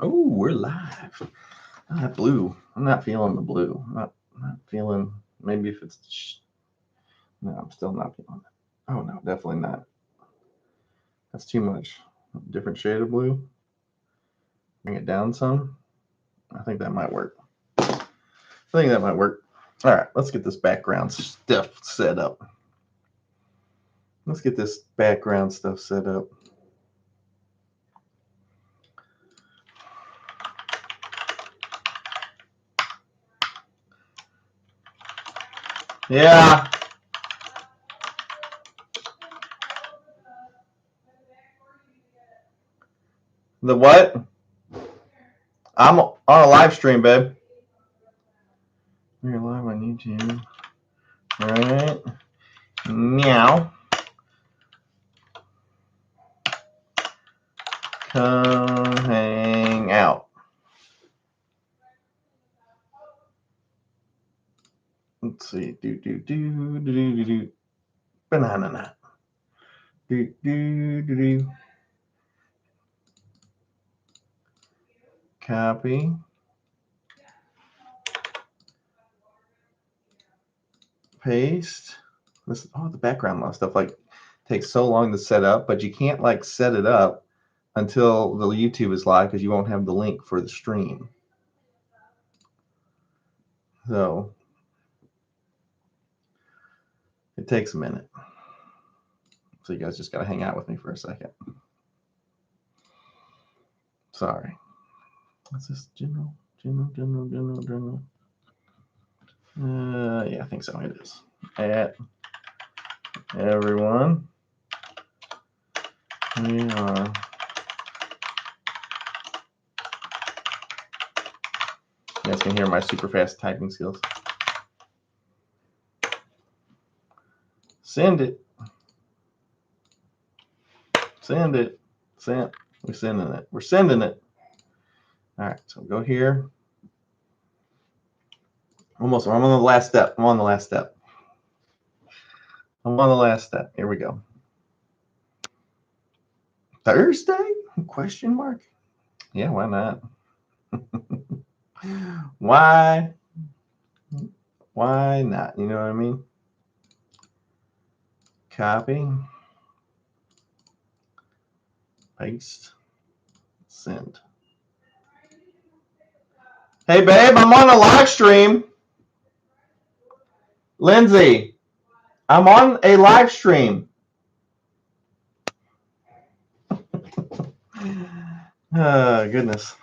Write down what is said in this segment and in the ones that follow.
Oh, we're live. That blue. I'm not feeling the blue. I'm not feeling. Maybe if it's. No, I'm still not feeling it. Oh no, definitely not. That's too much. Different shade of blue. Bring it down some. I think that might work. I think that might work. All right, let's get this background stuff set up. Let's get this background stuff set up. Yeah. The what? I'm on a live stream, babe. We're live on YouTube. All right. Meow. Come hang out. Let's see. Do. Banana nut. Do. Copy. Paste. This the background stuff like takes so long to set up, but you can't like set it up until the YouTube is live because you won't have the link for the stream. So it takes a minute. So you guys just got to hang out with me for a second. Sorry. What's this? General. Yeah, I think so. It is. At everyone, we are. You guys can hear my super fast typing skills. Send it. Send it. Send. We're sending it. We're sending it. All right. So go here. Almost. I'm on the last step. I'm on the last step. Here we go. Thursday? Question mark? Yeah, why not? Why not? You know what I mean? Copy. Paste. Send. Hey, babe, I'm on a live stream. Lindsay, I'm on a live stream. Oh, goodness.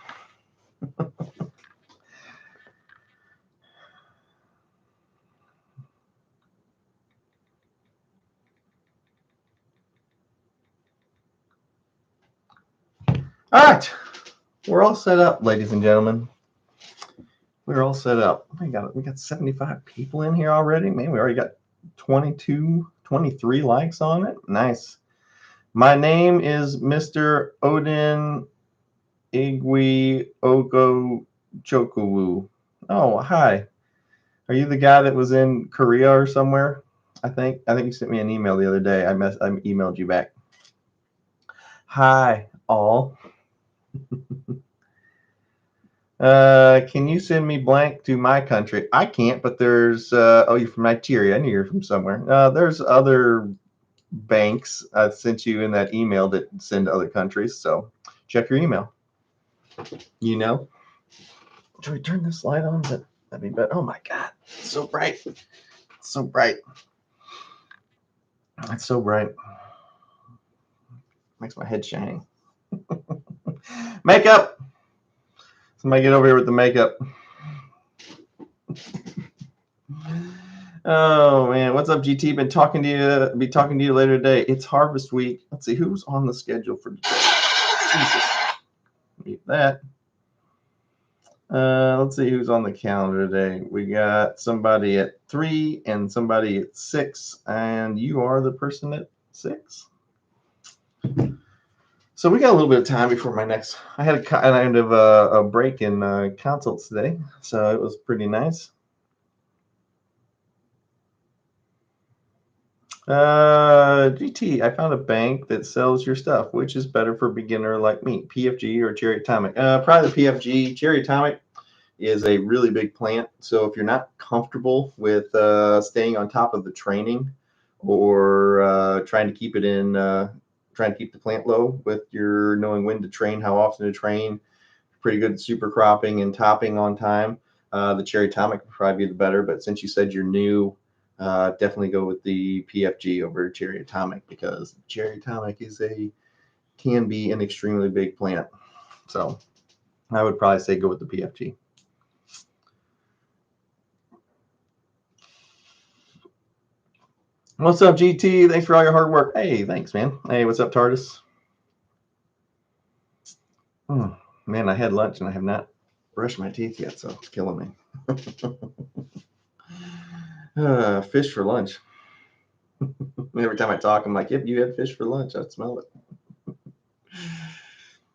All right. We're all set up, ladies and gentlemen. We're all set up. We got 75 people in here already. Man, we already got 23 likes on it. Nice. My name is Mr. Odin Igwe Oko Chokuwu. Oh, hi. Are you the guy that was in Korea or somewhere? I think you sent me an email the other day. I emailed you back. Hi, all. Can you send me blank to my country? I can't, but there's oh, you're from Nigeria. I knew you're from somewhere. There's other banks I sent you in that email that send to other countries. So check your email. You know. Should we turn this light on? That'd be better. Oh my God, it's so bright. It's so bright. It's so bright. Makes my head shine. Makeup. Somebody get over here with the makeup. Oh man, what's up, GT? Be talking to you later today. It's Harvest Week. Let's see who's on the schedule for today. Jesus. Mute that. Let's see who's on the calendar today. We got somebody at 3 and somebody at 6, and you are the person at 6. So we got a little bit of time before my next. I had a kind of a break in consults today, so it was pretty nice. GT, I found a bank that sells your stuff. Which is better for a beginner like me, PFG or Cherry Atomic? Probably the PFG. Cherry Atomic is a really big plant. So if you're not comfortable with staying on top of the training or trying to keep it in, trying to keep the plant low with your knowing when to train, how often to train, pretty good super cropping and topping on time, the Cherry Atomic would probably be the better. But since you said you're new, definitely go with the PFG over Cherry Atomic, because Cherry Atomic can be an extremely big plant. So I would probably say go with the PFG. What's up, GT? Thanks for all your hard work. Hey, thanks, man. Hey, what's up, TARDIS? Oh, man, I had lunch and I have not brushed my teeth yet, so it's killing me. Fish for lunch. Every time I talk, I'm like, yep, you had fish for lunch. I smell it.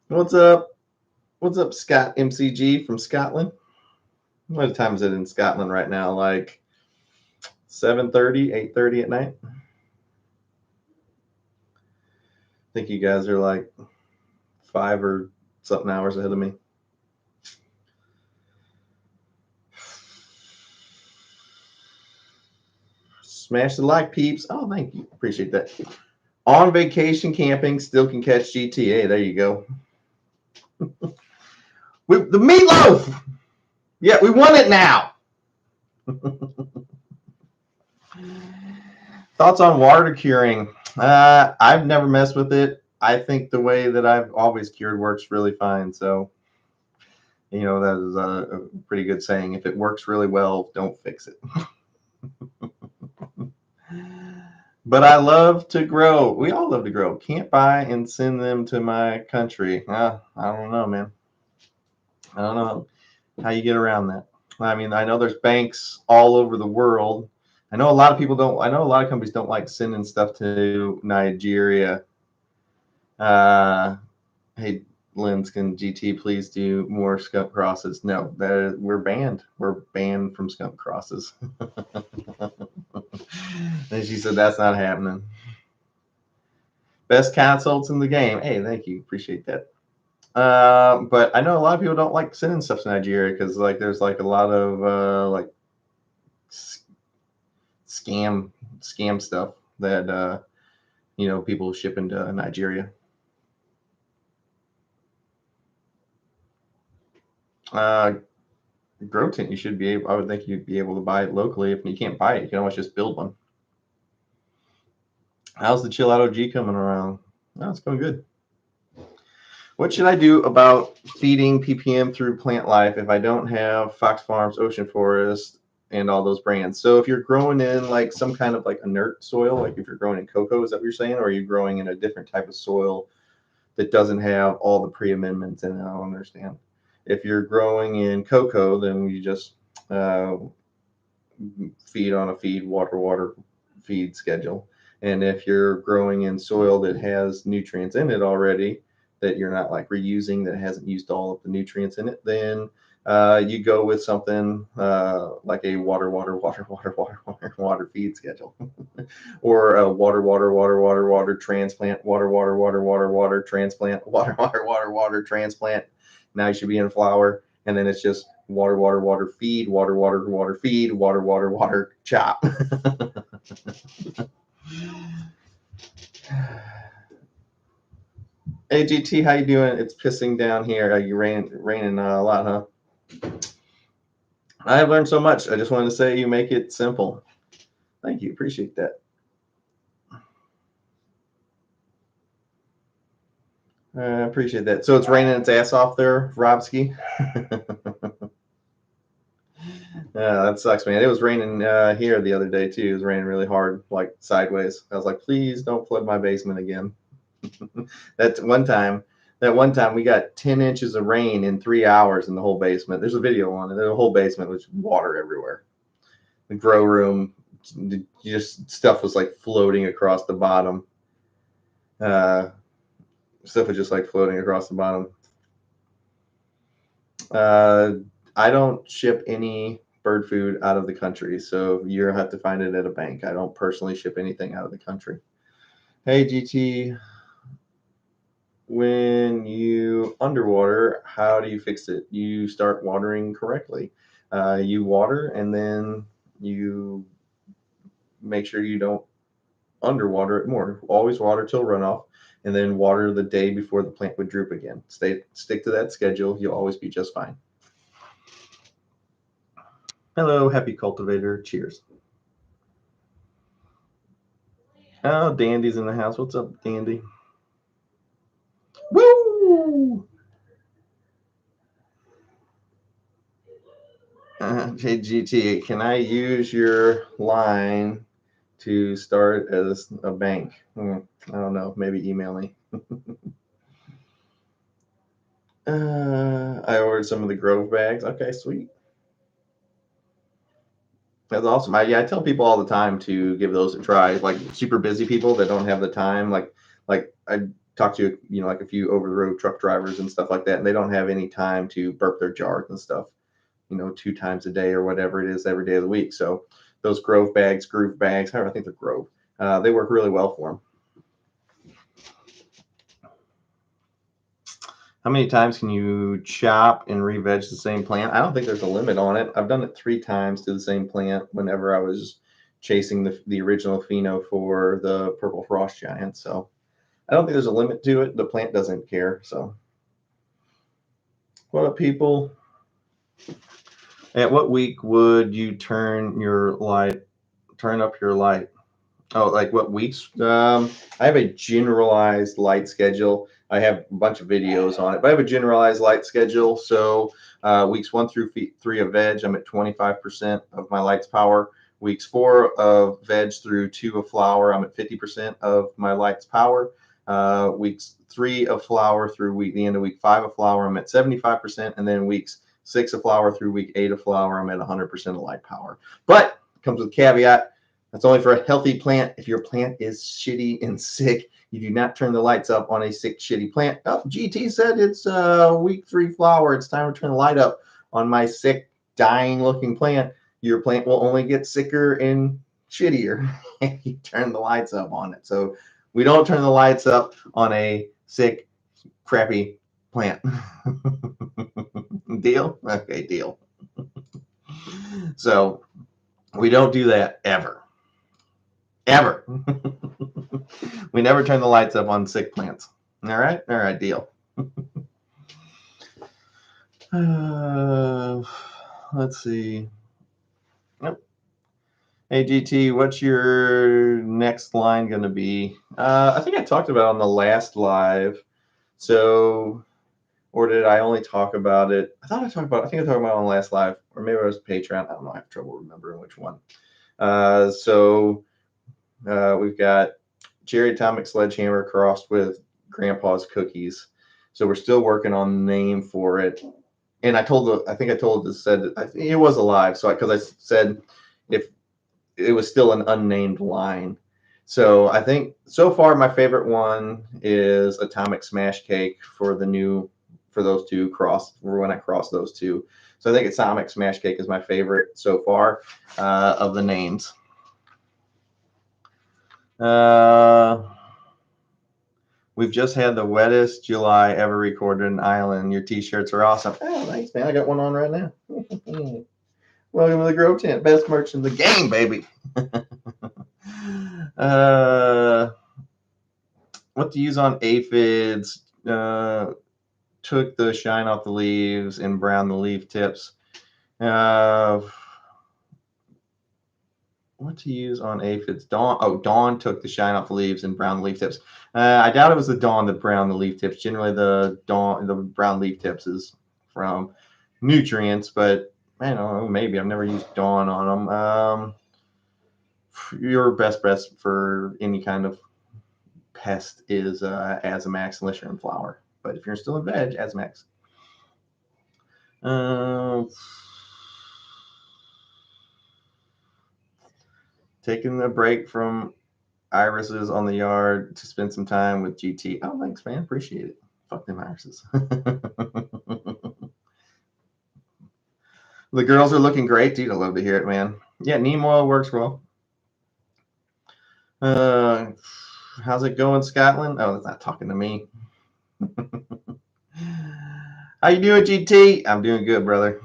What's up? What's up, Scott MCG from Scotland? What time is it in Scotland right now? Like 7:30, 8:30 at night? I think you guys are like 5 or something hours ahead of me. Smash the like, peeps. Oh, thank you. Appreciate that. On vacation camping, still can catch GTA. There you go. The meatloaf. Yeah, we won it now. Thoughts on water curing? I've never messed with it. I think the way that I've always cured works really fine. So, that is a pretty good saying. If it works really well, don't fix it. But I love to grow. We all love to grow. Can't buy and send them to my country. I don't know, man. I don't know how you get around that. I mean, I know there's banks all over the world. I know a lot of people don't. I know a lot of companies don't like sending stuff to Nigeria. Hey, Linskin GT, please do more skunk crosses. No, we're banned. We're banned from skunk crosses. And she said that's not happening. Best consults in the game. Hey, thank you. Appreciate that. But I know a lot of people don't like sending stuff to Nigeria because there's a lot of scam stuff that people ship into Nigeria. Grow tent, you should be able. I would think you'd be able to buy it locally. If you can't buy it, you can always just build one. How's the Chill Out OG coming around? Oh, it's going good. What should I do about feeding ppm through plant life if I don't have Fox Farms, Ocean Forest, and all those brands? So if you're growing in some kind of inert soil, like if you're growing in cocoa, is that what you're saying? Or are you growing in a different type of soil that doesn't have all the pre-amendments in it? I don't understand. If you're growing in cocoa, then you just feed on a water feed schedule. And if you're growing in soil that has nutrients in it already, that you're not reusing, that hasn't used all of the nutrients in it, then you go with something like a water feed schedule, or a water transplant, water transplant, water transplant. Now you should be in flower, and then it's just water feed, water feed, water chop. Hey GT, how you doing? It's pissing down here. Are you raining a lot, huh? I have learned so much. I just wanted to say you make it simple. Thank you. Appreciate that. I appreciate that. So it's raining its ass off there, Robski. Yeah, that sucks, man. It was raining here the other day too. It was raining really hard, sideways. I was like, please don't flood my basement again. That one time we got 10 inches of rain in 3 hours in the whole basement. There's a video on it. The whole basement was water everywhere. The grow room, just stuff was floating across the bottom. Stuff was just floating across the bottom. I don't ship any bird food out of the country. So you'll have to find it at a bank. I don't personally ship anything out of the country. Hey, GT, when you underwater, how do you fix it? You start watering correctly. You water and then you make sure you don't underwater it more. Always water till runoff, and then water the day before the plant would droop again. Stick to that schedule. You'll always be just fine. Hello, happy cultivator. Cheers. Oh, Dandy's in the house. What's up, Dandy? Woo! Hey, GT, can I use your line to start as a bank? I don't know. Maybe email me. I ordered some of the Grove bags. Okay, sweet. That's awesome. I tell people all the time to give those a try. Like super busy people that don't have the time. Like I talk to like a few over the road truck drivers and stuff like that, and they don't have any time to burp their jars and stuff. 2 times a day or whatever it is every day of the week. So those groove bags, however, I think they're Grove. They work really well for them. How many times can you chop and re-veg the same plant? I don't think there's a limit on it. I've done it 3 times to the same plant whenever I was chasing the original pheno for the purple frost giant. So I don't think there's a limit to it. The plant doesn't care. So what up, people? At what week would you turn up your light? Oh, like what weeks? I have a generalized light schedule. I have a bunch of videos on it, but I have a generalized light schedule. So weeks 1 through 3 of veg, I'm at 25% of my light's power. Weeks 4 of veg through 2 of flower, I'm at 50% of my light's power. Weeks 3 of flower through the end of week 5 of flower, I'm at 75%. And then weeks 6 of flower through week 8 of flower, I'm at 100% of light power. But it comes with a caveat. That's only for a healthy plant. If your plant is shitty and sick, you do not turn the lights up on a sick, shitty plant. Oh, GT said it's week 3 flower. It's time to turn the light up on my sick, dying-looking plant. Your plant will only get sicker and shittier if you turn the lights up on it. So we don't turn the lights up on a sick, crappy plant. Deal? Okay, deal. So we don't do that ever. Ever. We never turn the lights up on sick plants. All right, deal. Let's see. Yep. Hey, GT, what's your next line going to be? I think I talked about it on the last live. So, or did I only talk about it? I think I talked about it on the last live, or maybe it was Patreon. I don't know. I have trouble remembering which one. We've got Cherry Atomic Sledgehammer crossed with Grandpa's Cookies. So we're still working on the name for it. And it was alive. So because I said if it was still an unnamed line. So I think so far my favorite one is Atomic Smash Cake for those two when I cross those two. So I think Atomic Smash Cake is my favorite so far of the names. We've just had the wettest July ever recorded in Ireland. Your t-shirts are awesome. Oh, thanks, man. I got one on right now. Welcome to the Grove Tent. Best merch in the game, baby. What to use on aphids? Took the shine off the leaves and browned the leaf tips. What to use on aphids? Dawn took the shine off the leaves and browned the leaf tips. I doubt it was the Dawn that browned the leaf tips. Generally, the brown leaf tips is from nutrients, but I don't know. Maybe I've never used Dawn on them. Your best bet for any kind of pest is Azamax unless you're in flower. But if you're still in veg, Azamax. Taking a break from irises on the yard to spend some time with GT. Oh, thanks, man. Appreciate it. Fuck them irises. The girls are looking great, dude. I love to hear it, man. Yeah, neem oil works well. How's it going, Scotland? Oh, that's not talking to me. How you doing, GT? I'm doing good, brother.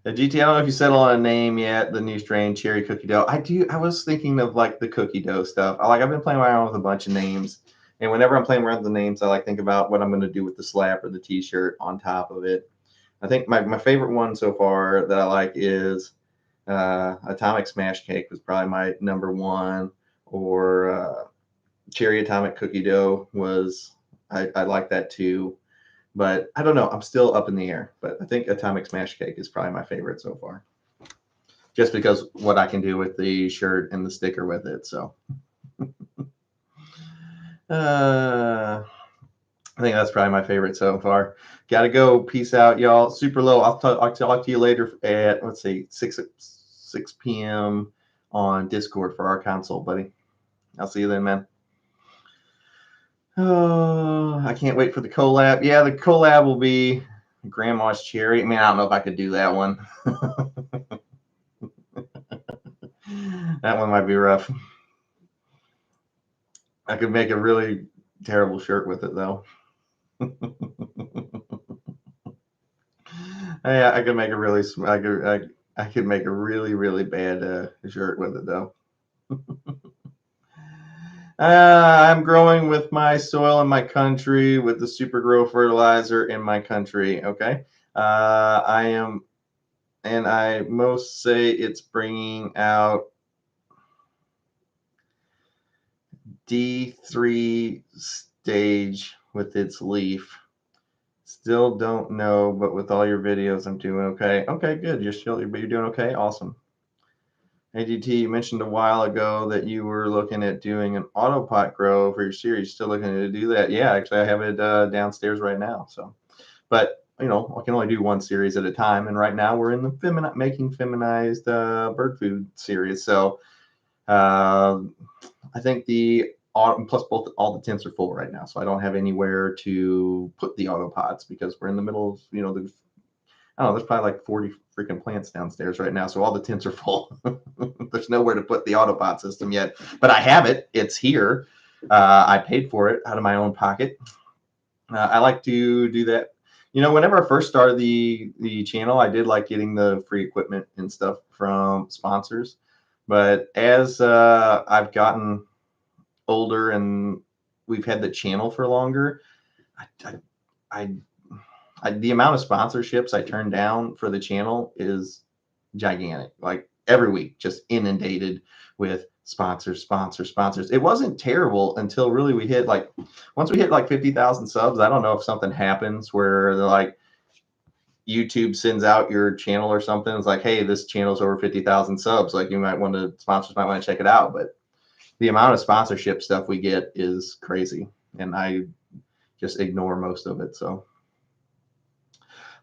GT, I don't know if you settled on a name yet. The new strain, cherry cookie dough. I was thinking of like the cookie dough stuff. I've been playing around with a bunch of names, and whenever I'm playing around with the names, I like think about what I'm going to do with the slap or the T-shirt on top of it. I think my favorite one so far that I like is Atomic Smash Cake was probably my number one, or Cherry Atomic Cookie Dough was I like that too. But I don't know. I'm still up in the air. But I think Atomic Smash Cake is probably my favorite so far. Just because what I can do with the shirt and the sticker with it. So I think that's probably my favorite so far. Gotta go. Peace out, y'all. Super low. I'll talk to you later at, let's see, 6 p.m. on Discord for our console, buddy. I'll see you then, man. Oh, I can't wait for the collab. Yeah, the collab will be Grandma's Cherry. Man, I don't know if I could do that one. That one might be rough. I could make a really terrible shirt with it, though. Yeah, I could make a really. I could make a really, really bad shirt with it, though. I'm growing with my soil in my country with the super grow fertilizer in my country. Okay. I am, and I most say it's bringing out D3 stage with its leaf. Still don't know, but with all your videos, I'm doing okay. Okay, good. You're doing okay. Awesome. AGT, you mentioned a while ago that you were looking at doing an autopot grow for your series. Still looking to do that? Yeah, actually, I have it downstairs right now. So, but you know, I can only do one series at a time, and right now we're in the making feminized bird food series. So, I think plus both all the tents are full right now, so I don't have anywhere to put the autopots because we're in the middle of I don't know, there's probably like 40 freaking plants downstairs right now, so all the tents are full. There's nowhere to put the autopot system yet, but I have it. It's here. I paid for it out of my own pocket. I like to do that. You know, whenever I first started the channel, I did like getting the free equipment and stuff from sponsors. But as I've gotten older and we've had the channel for longer, I the amount of sponsorships I turn down for the channel is gigantic. Like every week, just inundated with sponsors. It wasn't terrible until really once we hit like 50,000 subs. I don't know if something happens where they're like YouTube sends out your channel or something. It's like, hey, this channel's over 50,000 subs. Like sponsors might want to check it out. But the amount of sponsorship stuff we get is crazy, and I just ignore most of it. So.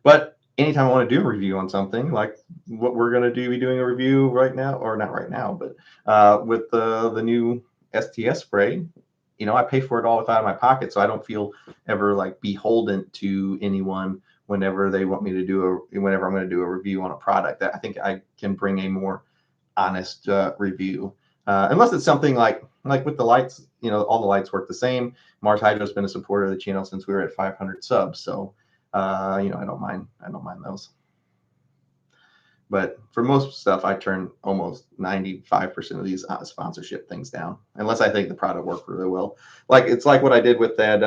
But anytime I want to do a review on something, like what we're going to be doing a review right now, or not right now, but with the new STS spray, you know, I pay for it all out of my pocket, so I don't feel ever like beholden to anyone whenever they want me to whenever I'm going to do a review on a product. I think I can bring a more honest review, unless it's something like with the lights. You know, all the lights work the same. Mars Hydro's been a supporter of the channel since we were at 500 subs, so. You know, I don't mind those. But for most stuff, I turn almost 95% of these sponsorship things down, unless I think the product worked really well. Like it's like what I did with that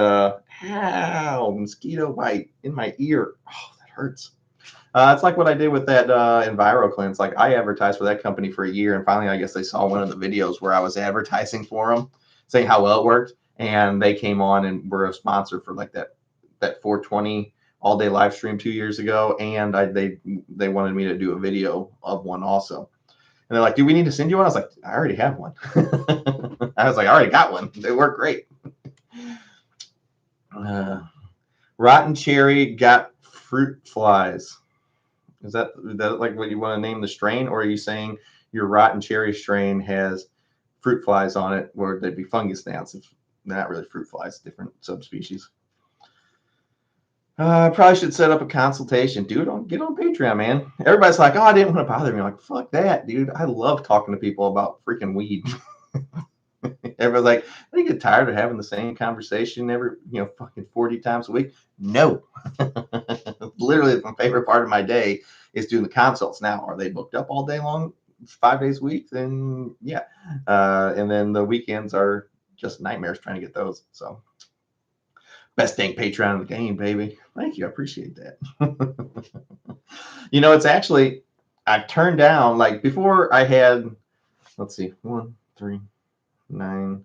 mosquito bite in my ear. Oh, that hurts. It's like what I did with that EnviroCleanse. Like I advertised for that company for a year, and finally, I guess they saw one of the videos where I was advertising for them, saying how well it worked, and they came on and were a sponsor for like that 420 all day live stream 2 years ago, and they wanted me to do a video of one also. And they're like, "Do we need to send you one?" I was like, "I already have one." I was like, "I already got one. They work great." Rotten cherry got fruit flies. Is that like what you want to name the strain, or are you saying your rotten cherry strain has fruit flies on it, where they'd be fungus gnats? They're not really fruit flies, different subspecies. I probably should set up a consultation. Dude, get on Patreon, man. Everybody's like, oh, I didn't want to bother me. I'm like, fuck that, dude. I love talking to people about freaking weed. Everybody's like, I get tired of having the same conversation every, fucking 40 times a week. No. Literally, my favorite part of my day is doing the consults. Now, are they booked up all day long, 5 days a week? Then, yeah. And then the weekends are just nightmares trying to get those. So, best dang Patreon in the game, baby. Thank you. I appreciate that. It's actually, I've turned down, like before I had, let's see, 1, 3, 9,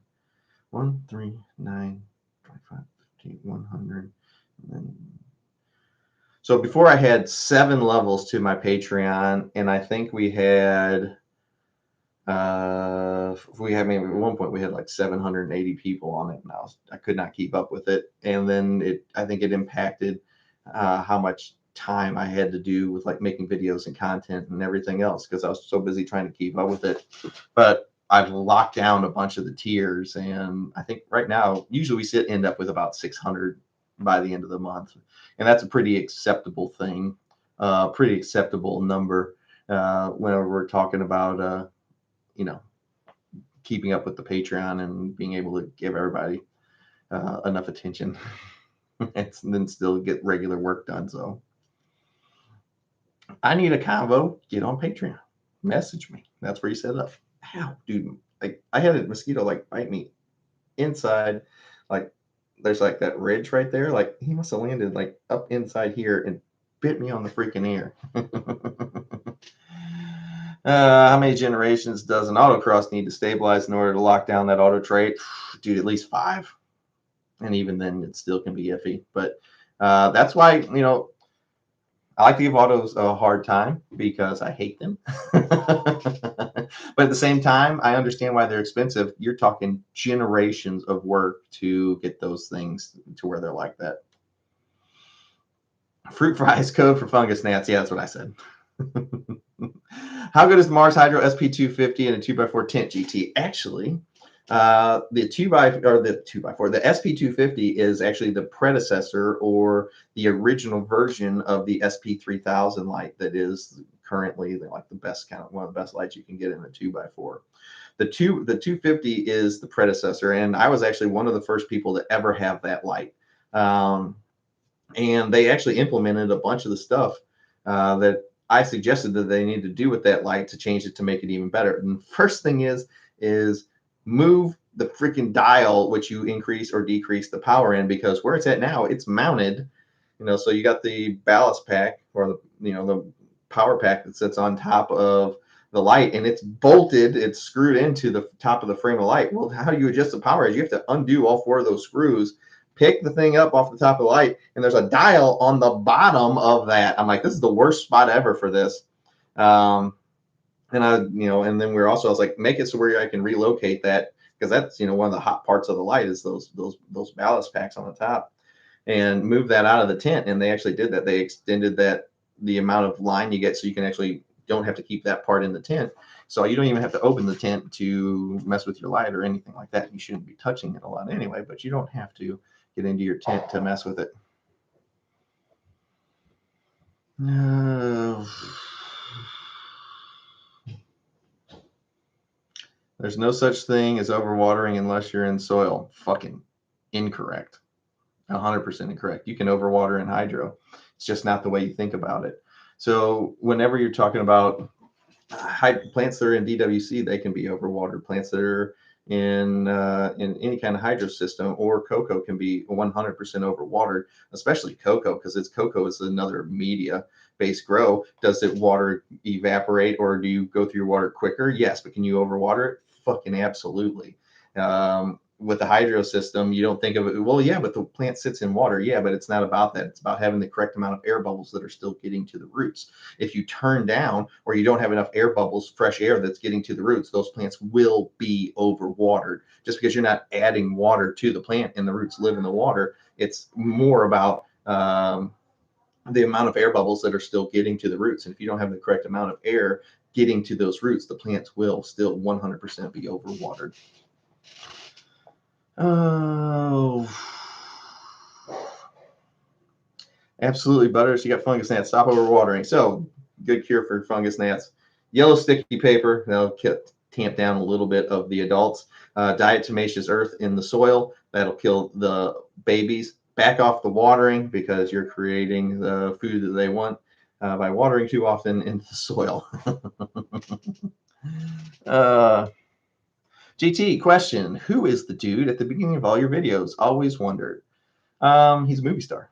1, 3, 9, 25, 50, 100. And then, so before I had 7 levels to my Patreon, and I think we had maybe at one point we had like 780 people on it, and I could not keep up with it. And then I think it impacted how much time I had to do with like making videos and content and everything else, because I was so busy trying to keep up with it. But I've locked down a bunch of the tiers, and I think right now usually we end up with about 600 by the end of the month, and that's a pretty acceptable thing, pretty acceptable number whenever we're talking about keeping up with the Patreon and being able to give everybody enough attention and then still get regular work done. So I need a convo. Get on Patreon. Message me. That's where you set it up. Ow, dude. Like I had a mosquito like bite me inside. Like there's like that ridge right there. Like he must have landed like up inside here and bit me on the freaking ear. How many generations does an autocross need to stabilize in order to lock down that auto trait? Dude, at least 5. And even then, it still can be iffy. But that's why, I like to give autos a hard time because I hate them. But at the same time, I understand why they're expensive. You're talking generations of work to get those things to where they're like that. Fruit fries code for fungus gnats. Yeah, that's what I said. How good is the Mars Hydro SP250 and a 2x4 tint GT? Actually, the SP250 is actually the predecessor or the original version of the SP3000 light that is currently like the best one of the best lights you can get in a 2x4. The 250 is the predecessor, and I was actually one of the first people to ever have that light. And they actually implemented a bunch of the stuff that I suggested that they need to do with that light to change it to make it even better. And the first thing is move the freaking dial which you increase or decrease the power in, because where it's at now, it's mounted, so you got the ballast pack or the power pack that sits on top of the light, and it's bolted, it's screwed into the top of the frame of light. Well, how do you adjust the power? You have to undo all 4 of those screws, pick the thing up off the top of the light, and there's a dial on the bottom of that. I'm like, this is the worst spot ever for this. And and then I was like, make it so where I can relocate that, because that's, one of the hot parts of the light is those ballast packs on the top, and move that out of the tent. And they actually did that. They extended the amount of line you get, so you can actually don't have to keep that part in the tent. So you don't even have to open the tent to mess with your light or anything like that. You shouldn't be touching it a lot anyway, but you don't have to get into your tent to mess with it. There's no such thing as overwatering unless you're in soil. Fucking incorrect. 100% incorrect. You can overwater in hydro. It's just not the way you think about it. So whenever you're talking about plants that are in DWC, they can be overwatered. Plants that are in any kind of hydro system, or cocoa, can be 100% overwatered, especially cocoa, because cocoa is another media-based grow. Does it water evaporate, or do you go through your water quicker? Yes, but can you overwater it? Fucking absolutely. With the hydro system, you don't think of it, well, yeah, but the plant sits in water. Yeah, but it's not about that. It's about having the correct amount of air bubbles that are still getting to the roots. If you turn down, or you don't have enough air bubbles, fresh air that's getting to the roots, those plants will be overwatered. Just because you're not adding water to the plant and the roots live in the water, it's more about the amount of air bubbles that are still getting to the roots. And if you don't have the correct amount of air getting to those roots, the plants will still 100% be overwatered. Oh, Absolutely, Butters. You got fungus gnats. Stop overwatering. So, good cure for fungus gnats. Yellow sticky paper. That'll tamp down a little bit of the adults. Diatomaceous earth in the soil. That'll kill the babies. Back off the watering because you're creating the food that they want by watering too often into the soil. GT question: who is the dude at the beginning of all your videos? Always wondered. He's a movie star.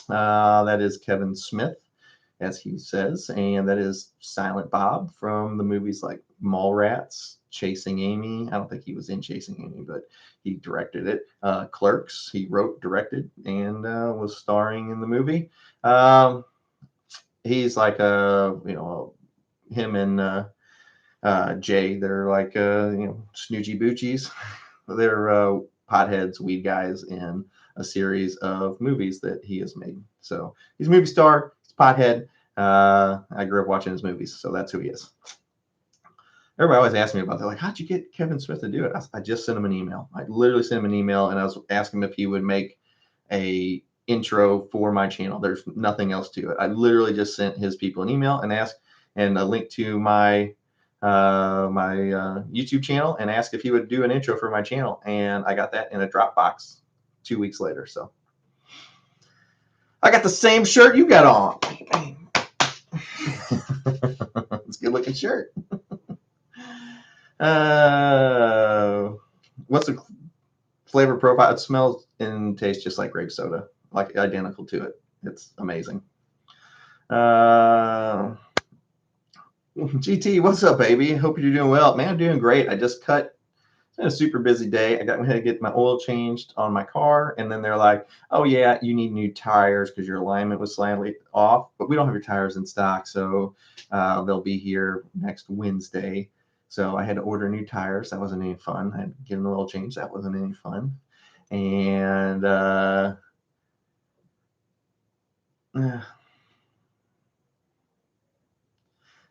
That is Kevin Smith, as he says, and that is Silent Bob from the movies like Mallrats, Chasing Amy. I don't think he was in Chasing Amy, but he directed it. Clerks, he wrote, directed, and was starring in the movie. He's like him and Jay. They're like snoochy boochies. They're potheads, weed guys in a series of movies that he has made. So he's a movie star. He's a pothead. I grew up watching his movies, so that's who he is. Everybody always asks me about that. Like, how'd you get Kevin Smith to do it? I just sent him an email. I literally sent him an email, and I was asking him if he would make a intro for my channel. There's nothing else to it. I literally just sent his people an email and asked, and a link to my YouTube channel, and asked if he would do an intro for my channel, and I got that in a Dropbox 2 weeks later. So I got the same shirt you got on. It's a good looking shirt. What's the flavor profile? It smells and tastes just like grape soda, like identical to it. It's amazing. GT, what's up, baby? Hope you're doing well. Man, I'm doing great. I just cut. It's been a super busy day. I got to get my oil changed on my car, and then they're like, oh, yeah, you need new tires because your alignment was slightly off, but we don't have your tires in stock, so they'll be here next Wednesday. So I had to order new tires. That wasn't any fun. I had to get an oil change. That wasn't any fun. And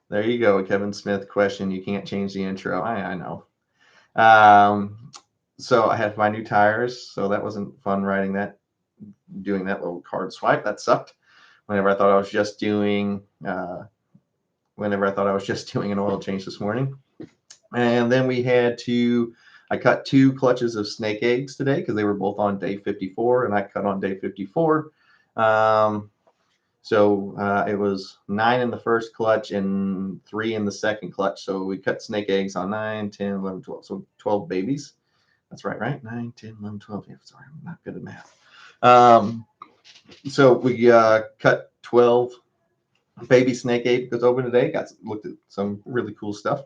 there you go, Kevin Smith question. You can't change the intro. I know. So I had to buy new tires. So that wasn't fun doing that little card swipe. That sucked. Whenever I thought I was just doing an oil change this morning. And then I cut 2 clutches of snake eggs today because they were both on day 54, and I cut on day 54. So it was 9 in the first clutch and 3 in the second clutch. So we cut snake eggs on 9, 10, 11, 12. So 12 babies. That's right? 9, 10, 11, 12. Yeah, sorry, I'm not good at math. So we cut 12 baby snake eggs open today. Looked at some really cool stuff.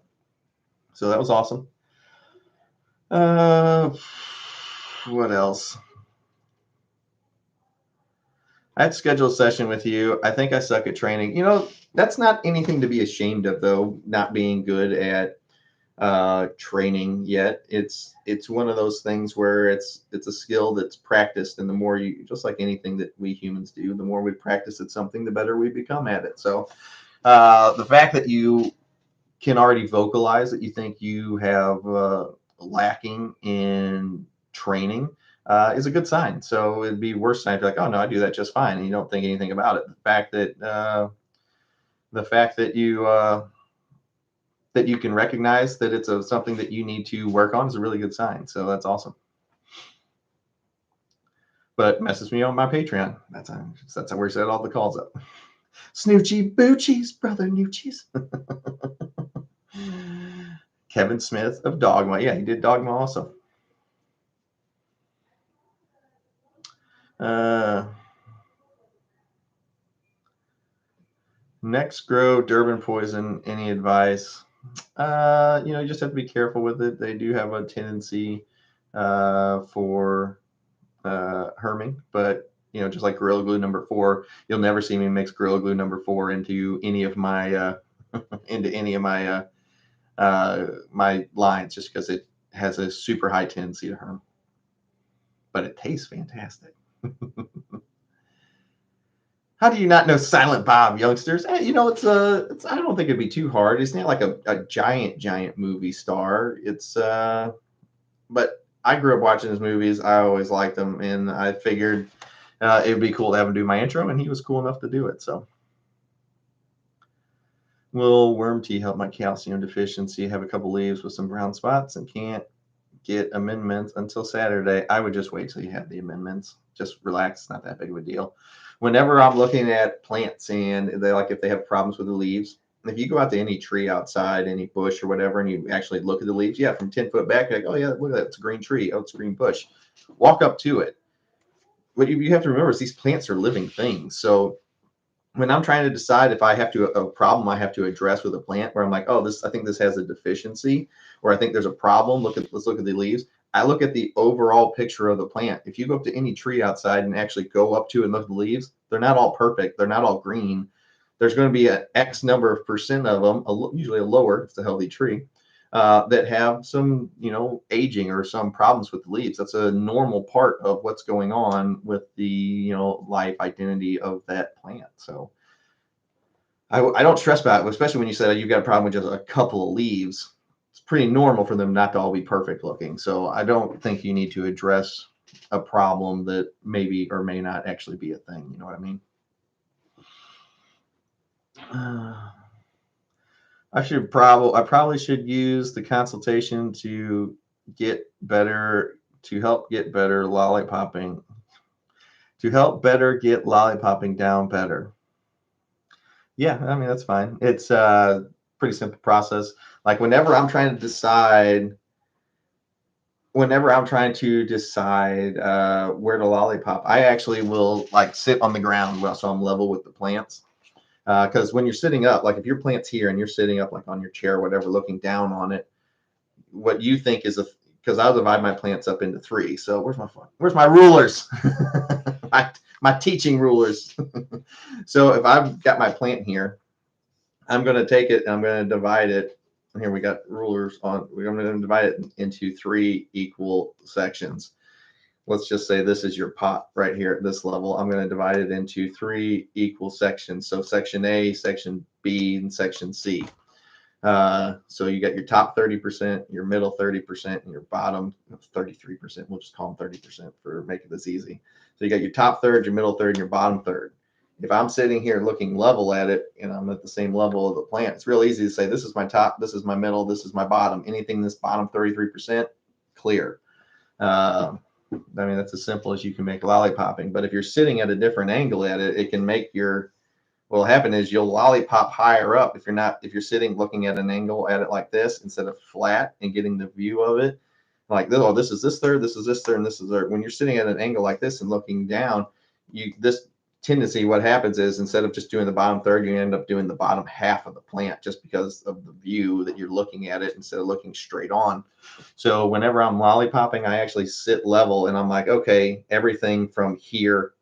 So that was awesome. What else? I had to schedule a session with you. I think I suck at training. That's not anything to be ashamed of, though, not being good at training yet. It's one of those things where it's a skill that's practiced, and the more you, just like anything that we humans do, the more we practice at something, the better we become at it. So the fact that you can already vocalize that you think you have lacking in training is a good sign. So it'd be worse sign if you're like, oh no, I do that just fine, and you don't think anything about it. The fact that you can recognize that it's something that you need to work on is a really good sign. So that's awesome. But message me on my Patreon. That's how we set all the calls up. Snoochie boochies, brother Noochies. Kevin Smith of Dogma. Yeah, he did Dogma also. Next grow Durban poison. Any advice? You just have to be careful with it. They do have a tendency for herming, but just like Gorilla Glue number 4, you'll never see me mix Gorilla Glue number 4 into any of my my lines, just because it has a super high tendency to herm. But it tastes fantastic. How do you not know Silent Bob, youngsters? It's I don't think it'd be too hard. It's not like a giant movie star. It's but I grew up watching his movies. I always liked them, and I figured it would be cool to have him do my intro, and he was cool enough to do it. So, will worm tea help my calcium deficiency? Have a couple leaves with some brown spots and can't get amendments until Saturday. I would just wait till you have the amendments. Just relax. It's not that big of a deal. Whenever I'm looking at plants and they like if they have problems with the leaves, if you go out to any tree outside, any bush or whatever, and you actually look at the leaves, yeah, from 10 foot back, you're like, oh yeah, look at that, it's a green tree. Oh, it's a green bush. Walk up to it. What you have to remember is these plants are living things. So when I'm trying to decide if I have to a problem I have to address with a plant where I'm like, oh, I think this has a deficiency, or I think there's a problem. Let's look at the leaves. I look at the overall picture of the plant. If you go up to any tree outside and actually go up to and look at the leaves, they're not all perfect. They're not all green. There's going to be an X number of percent of them, usually a lower, it's a healthy tree, that have some, aging or some problems with the leaves. That's a normal part of what's going on with the, life identity of that plant. So I don't stress about it, especially when you said you've got a problem with just a couple of leaves. It's pretty normal for them not to all be perfect looking. So I don't think you need to address a problem that maybe or may not actually be a thing. You know what I mean? I probably should use the consultation to help better get lollipopping down better. Yeah, I mean, that's fine. It's a pretty simple process. Like whenever I'm trying to decide where to lollipop, I actually will like sit on the ground so I'm level with the plants. Because when you're sitting up, like if your plant's here and you're sitting up like on your chair or whatever, looking down on it, what you think is because I'll divide my plants up into 3. So where's my rulers? my teaching rulers. So if I've got my plant here, I'm going to take it and I'm going to divide it. Here we got rulers on. I'm going to divide it into 3 equal sections. Let's just say this is your pot right here at this level. I'm going to divide it into 3 equal sections. So section A, section B, and section C. So you got your top 30%, your middle 30%, and your bottom 33%. We'll just call them 30% for making this easy. So you got your top third, your middle third, and your bottom third. If I'm sitting here looking level at it and I'm at the same level of the plant, it's real easy to say, this is my top, this is my middle, this is my bottom. Anything this bottom 33%, clear. I mean, that's as simple as you can make lollipopping. But if you're sitting at a different angle at it, it can make what'll happen is you'll lollipop higher up if you're sitting looking at an angle at it like this instead of flat and getting the view of it. Like, oh, this is this third, this is this third, and this is third. When you're sitting at an angle like this and looking down, this tendency, what happens is instead of just doing the bottom third, you end up doing the bottom half of the plant just because of the view that you're looking at it instead of looking straight on. So whenever I'm lollipopping, I actually sit level and I'm like, okay, everything from here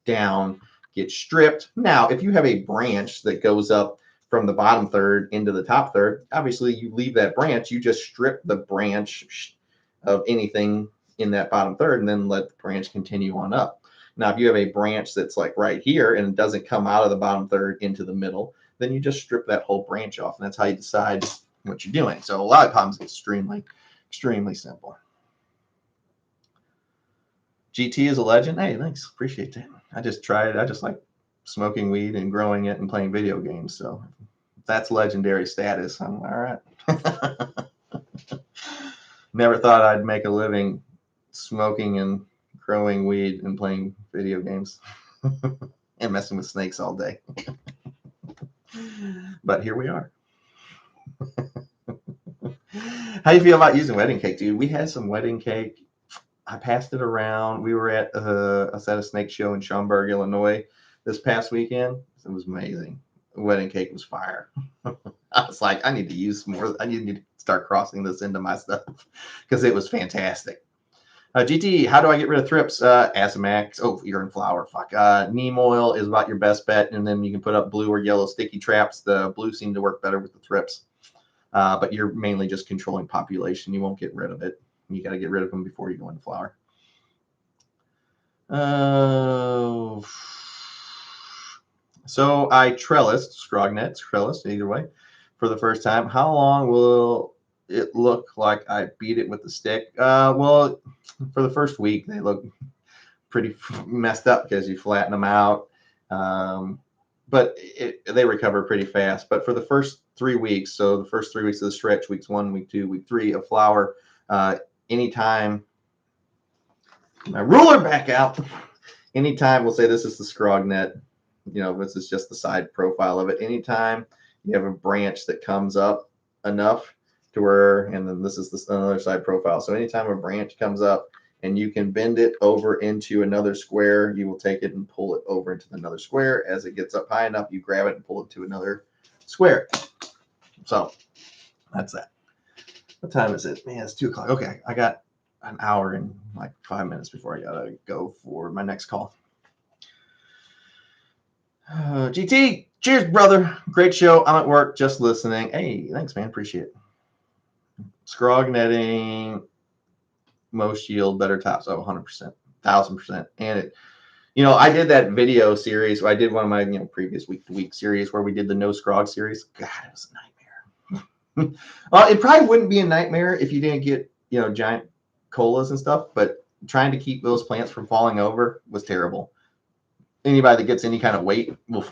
down gets stripped. Now, if you have a branch that goes up from the bottom third into the top third, obviously you leave that branch, you just strip the branch of anything in that bottom third and then let the branch continue on up. Now, if you have a branch that's like right here and it doesn't come out of the bottom third into the middle, then you just strip that whole branch off, and that's how you decide what you're doing. So a lot of times it's extremely, extremely simple. GT is a legend. Hey, thanks. Appreciate that. I just like smoking weed and growing it and playing video games. So if that's legendary status, I'm all right. Never thought I'd make a living smoking and growing weed and playing video games and messing with snakes all day. But here we are. How do you feel about using wedding cake, dude? We had some wedding cake. I passed it around. We were at a snake show in Schaumburg, Illinois this past weekend. It was amazing. The wedding cake was fire. I was like, I need to use more. I need to start crossing this into my stuff because it was fantastic. GT, how do I get rid of thrips? Azamax. Oh, you're in flour. Fuck. Neem oil is about your best bet, and then you can put up blue or yellow sticky traps. The blue seem to work better with the thrips, but you're mainly just controlling population. You won't get rid of it. You got to get rid of them before you go into flour. So I trellised, either way, for the first time. How long will it look like I beat it with the stick? Well, for the first week, they look pretty messed up because you flatten them out. But they recover pretty fast. But for the first 3 weeks, so the first 3 weeks of the stretch, weeks 1, week 2, week 3 of flower, anytime, my ruler back out, anytime, we'll say this is the scrog net, this is just the side profile of it. Anytime you have a branch that comes up enough to where, and then this is another side profile. So anytime a branch comes up and you can bend it over into another square, you will take it and pull it over into another square. As it gets up high enough, you grab it and pull it to another square. So that's that. What time is it? Man, it's 2 o'clock. Okay, I got an hour and like 5 minutes before I gotta go for my next call. GT, cheers, brother. Great show. I'm at work just listening. Hey, thanks, man. Appreciate it. Scrog netting, most yield, better tops. Oh, 100%, 1000%. And it, I did that video series. I did one of my, previous week-to-week series where we did the no scrog series. God, it was a nightmare. Well, it probably wouldn't be a nightmare if you didn't get, giant colas and stuff, but trying to keep those plants from falling over was terrible. Anybody that gets any kind of weight, oof.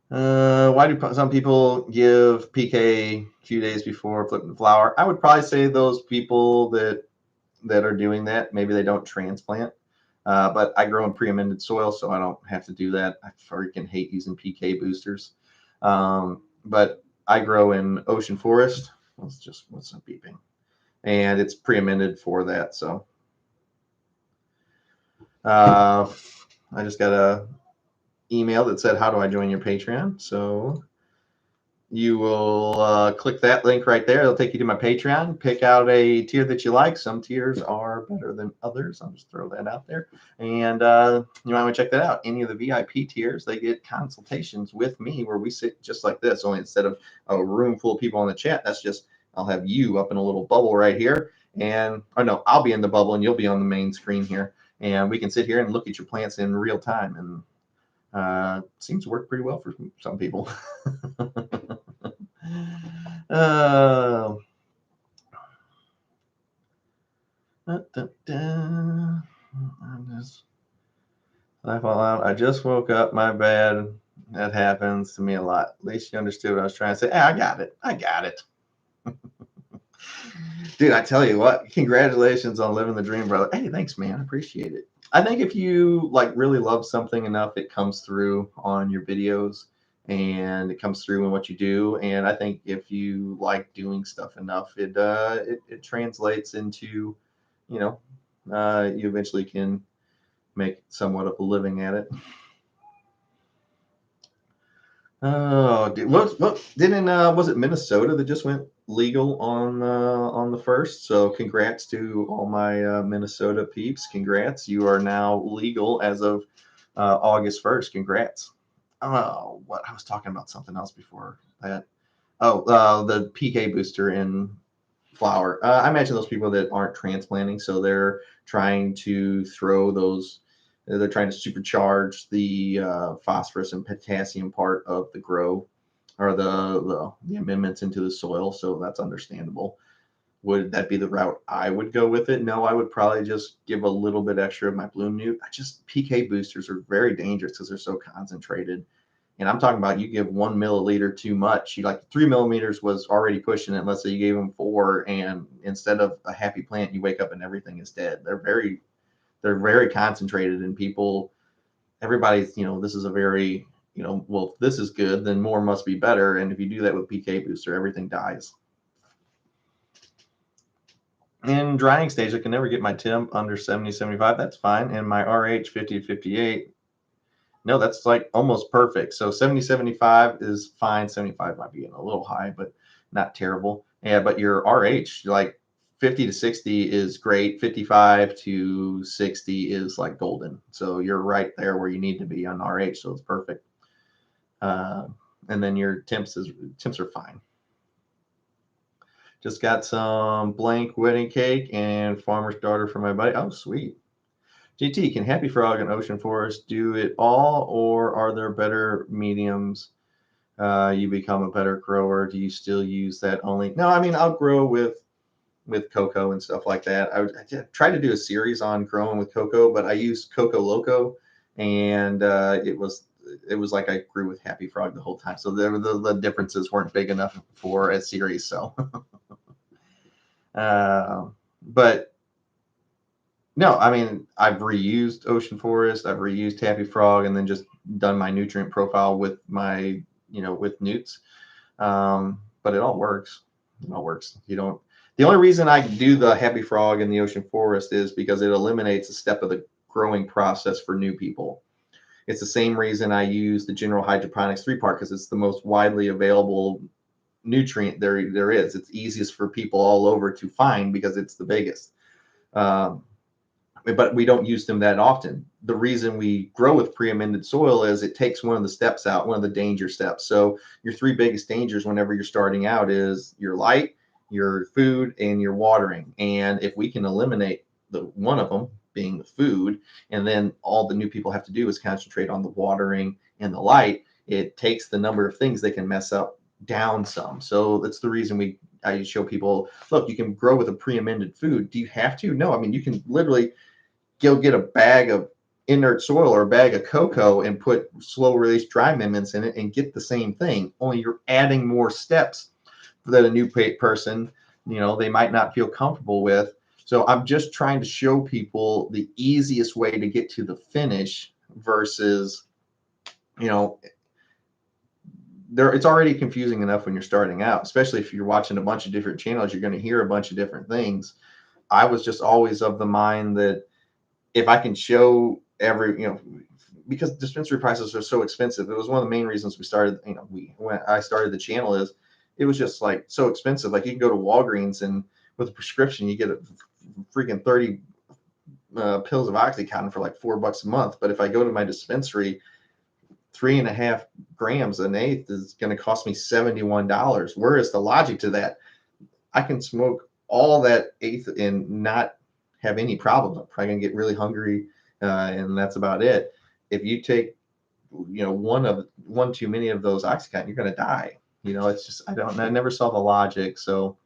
Why do some people give PK a few days before flipping the flower? I would probably say those people that are doing that, maybe they don't transplant. But I grow in pre-amended soil, so I don't have to do that. I freaking hate using PK boosters. But I grow in ocean forest. What's up beeping? And it's pre-amended for that. So I just got a email that said, how do I join your Patreon? So you will click that link right there. It'll take you to my Patreon. Pick out a tier that you like. Some tiers are better than others. I'll just throw that out there. And you might want to check that out. Any of the VIP tiers, they get consultations with me where we sit just like this, only instead of a room full of people on the chat, that's just, I'll have you up in a little bubble right here. And, or no, I'll be in the bubble and you'll be on the main screen here. And we can sit here and look at your plants in real time. And seems to work pretty well for some people. Laugh out loud. I just woke up. My bad. That happens to me a lot. At least you understood what I was trying to say. Hey, I got it. Dude, I tell you what, congratulations on living the dream, brother. Hey, thanks, man. I appreciate it. I think if you really love something enough, it comes through on your videos and it comes through in what you do. And I think if you like doing stuff enough, it translates into, you eventually can make somewhat of a living at it. Oh, dude, what didn't was it Minnesota that just went legal on the 1st? So congrats to all my Minnesota peeps. Congrats, you are now legal as of August 1st. Congrats. Oh, what I was talking about something else before that. Oh, the PK booster in flower. I imagine those people that aren't transplanting, so they're trying to throw those. They're trying to supercharge the phosphorus and potassium part of the grow, or the amendments into the soil. So that's understandable. Would that be the route I would go with it? No, I would probably just give a little bit extra of my bloom newt. PK boosters are very dangerous because they're so concentrated. And I'm talking about you give 1 milliliter too much. You 3 millimeters was already pushing it. Let's say you gave them 4, and instead of a happy plant, you wake up and everything is dead. They're very concentrated, and everybody's, this is a very, well, if this is good, then more must be better. And if you do that with PK booster, everything dies. In drying stage, I can never get my temp under 70, 75. That's fine. And my RH 50 to 58. No, that's almost perfect. So 70, 75 is fine. 75 might be getting a little high, but not terrible. Yeah, but your RH, 50 to 60 is great. 55 to 60 is golden. So you're right there where you need to be on RH. So it's perfect. And then your temps are fine. Just got some blank wedding cake and farmer's daughter for my buddy. Oh, sweet. GT, can Happy Frog and Ocean Forest do it all, or are there better mediums? You become a better grower. Do you still use that only? No, I mean, I'll grow with with cocoa and stuff like that. I tried to do a series on growing with cocoa, but I used Coco Loco, and it was like I grew with Happy Frog the whole time. So the differences weren't big enough for a series. So, but no, I mean, I've reused Ocean Forest, I've reused Happy Frog, and then just done my nutrient profile with my, with newts. But it all works. It all works. You don't. The only reason I do the Happy Frog in the Ocean Forest is because it eliminates a step of the growing process for new people. It's the same reason I use the General Hydroponics 3-part, because it's the most widely available nutrient there is. It's easiest for people all over to find because it's the biggest. But we don't use them that often. The reason we grow with pre-amended soil is it takes one of the steps out, one of the danger steps. So your 3 biggest dangers whenever you're starting out is your light, your food, and your watering. And if we can eliminate the one of them, being the food, and then all the new people have to do is concentrate on the watering and the light, it takes the number of things they can mess up down some. So that's the reason I show people, look, you can grow with a pre-amended food. Do you have to? No. I mean, you can literally go get a bag of inert soil or a bag of cocoa and put slow release dry amendments in it and get the same thing, only you're adding more steps that a new person, they might not feel comfortable with. So I'm just trying to show people the easiest way to get to the finish versus, it's already confusing enough when you're starting out, especially if you're watching a bunch of different channels, you're going to hear a bunch of different things. I was just always of the mind that if I can show because dispensary prices are so expensive, it was one of the main reasons we started, when I started the channel, is it was just like so expensive. Like you can go to Walgreens and with a prescription, you get a freaking 30 pills of Oxycontin for like $4 a month. But if I go to my dispensary, 3.5 grams an eighth is going to cost me $71. Where is the logic to that? I can smoke all that eighth and not have any problems. I'm probably gonna get really hungry, and that's about it. If you take, one too many of those Oxycontin, you're gonna die. It's just I never saw the logic. So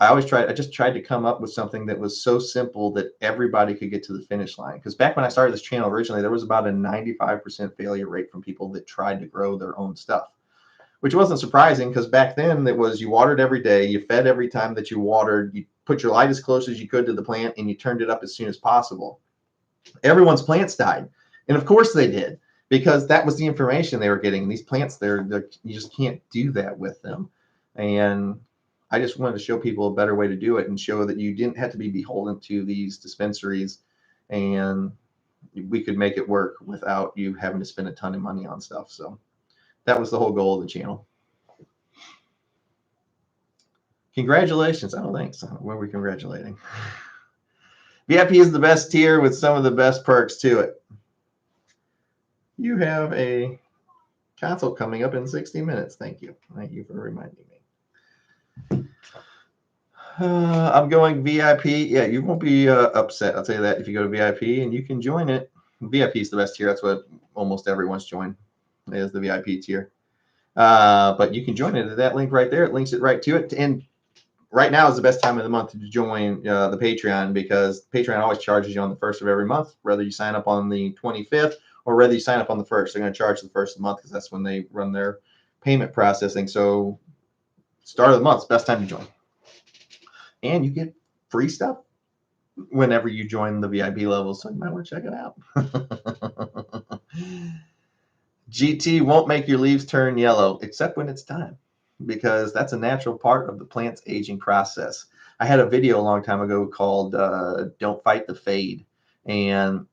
I just tried to come up with something that was so simple that everybody could get to the finish line. Because back when I started this channel originally, there was about a 95% failure rate from people that tried to grow their own stuff, which wasn't surprising because back then it was you watered every day, you fed every time that you watered, you put your light as close as you could to the plant, and you turned it up as soon as possible. Everyone's plants died. And of course they did, because that was the information they were getting. These plants, you just can't do that with them. And I just wanted to show people a better way to do it and show that you didn't have to be beholden to these dispensaries, and we could make it work without you having to spend a ton of money on stuff. So that was the whole goal of the channel. Congratulations. Oh, thanks. What are we congratulating? VIP is the best tier with some of the best perks to it. You have a consult coming up in 60 minutes. Thank you. Thank you for reminding me. I'm going VIP. Yeah, you won't be upset. I'll tell you that if you go to VIP and you can join it. VIP is the best tier. That's what almost everyone's joined, is the VIP tier. But you can join it at that link right there. It links it right to it. And right now is the best time of the month to join the Patreon, because Patreon always charges you on the 1st of every month, whether you sign up on the 25th or whether you sign up on the 1st. They're going to charge the 1st of the month because that's when they run their payment processing. So start of the month, best time to join. And you get free stuff whenever you join the VIP level, so you might want to check it out. GT won't make your leaves turn yellow, except when it's time, because that's a natural part of the plant's aging process. I had a video a long time ago called Don't Fight the Fade. And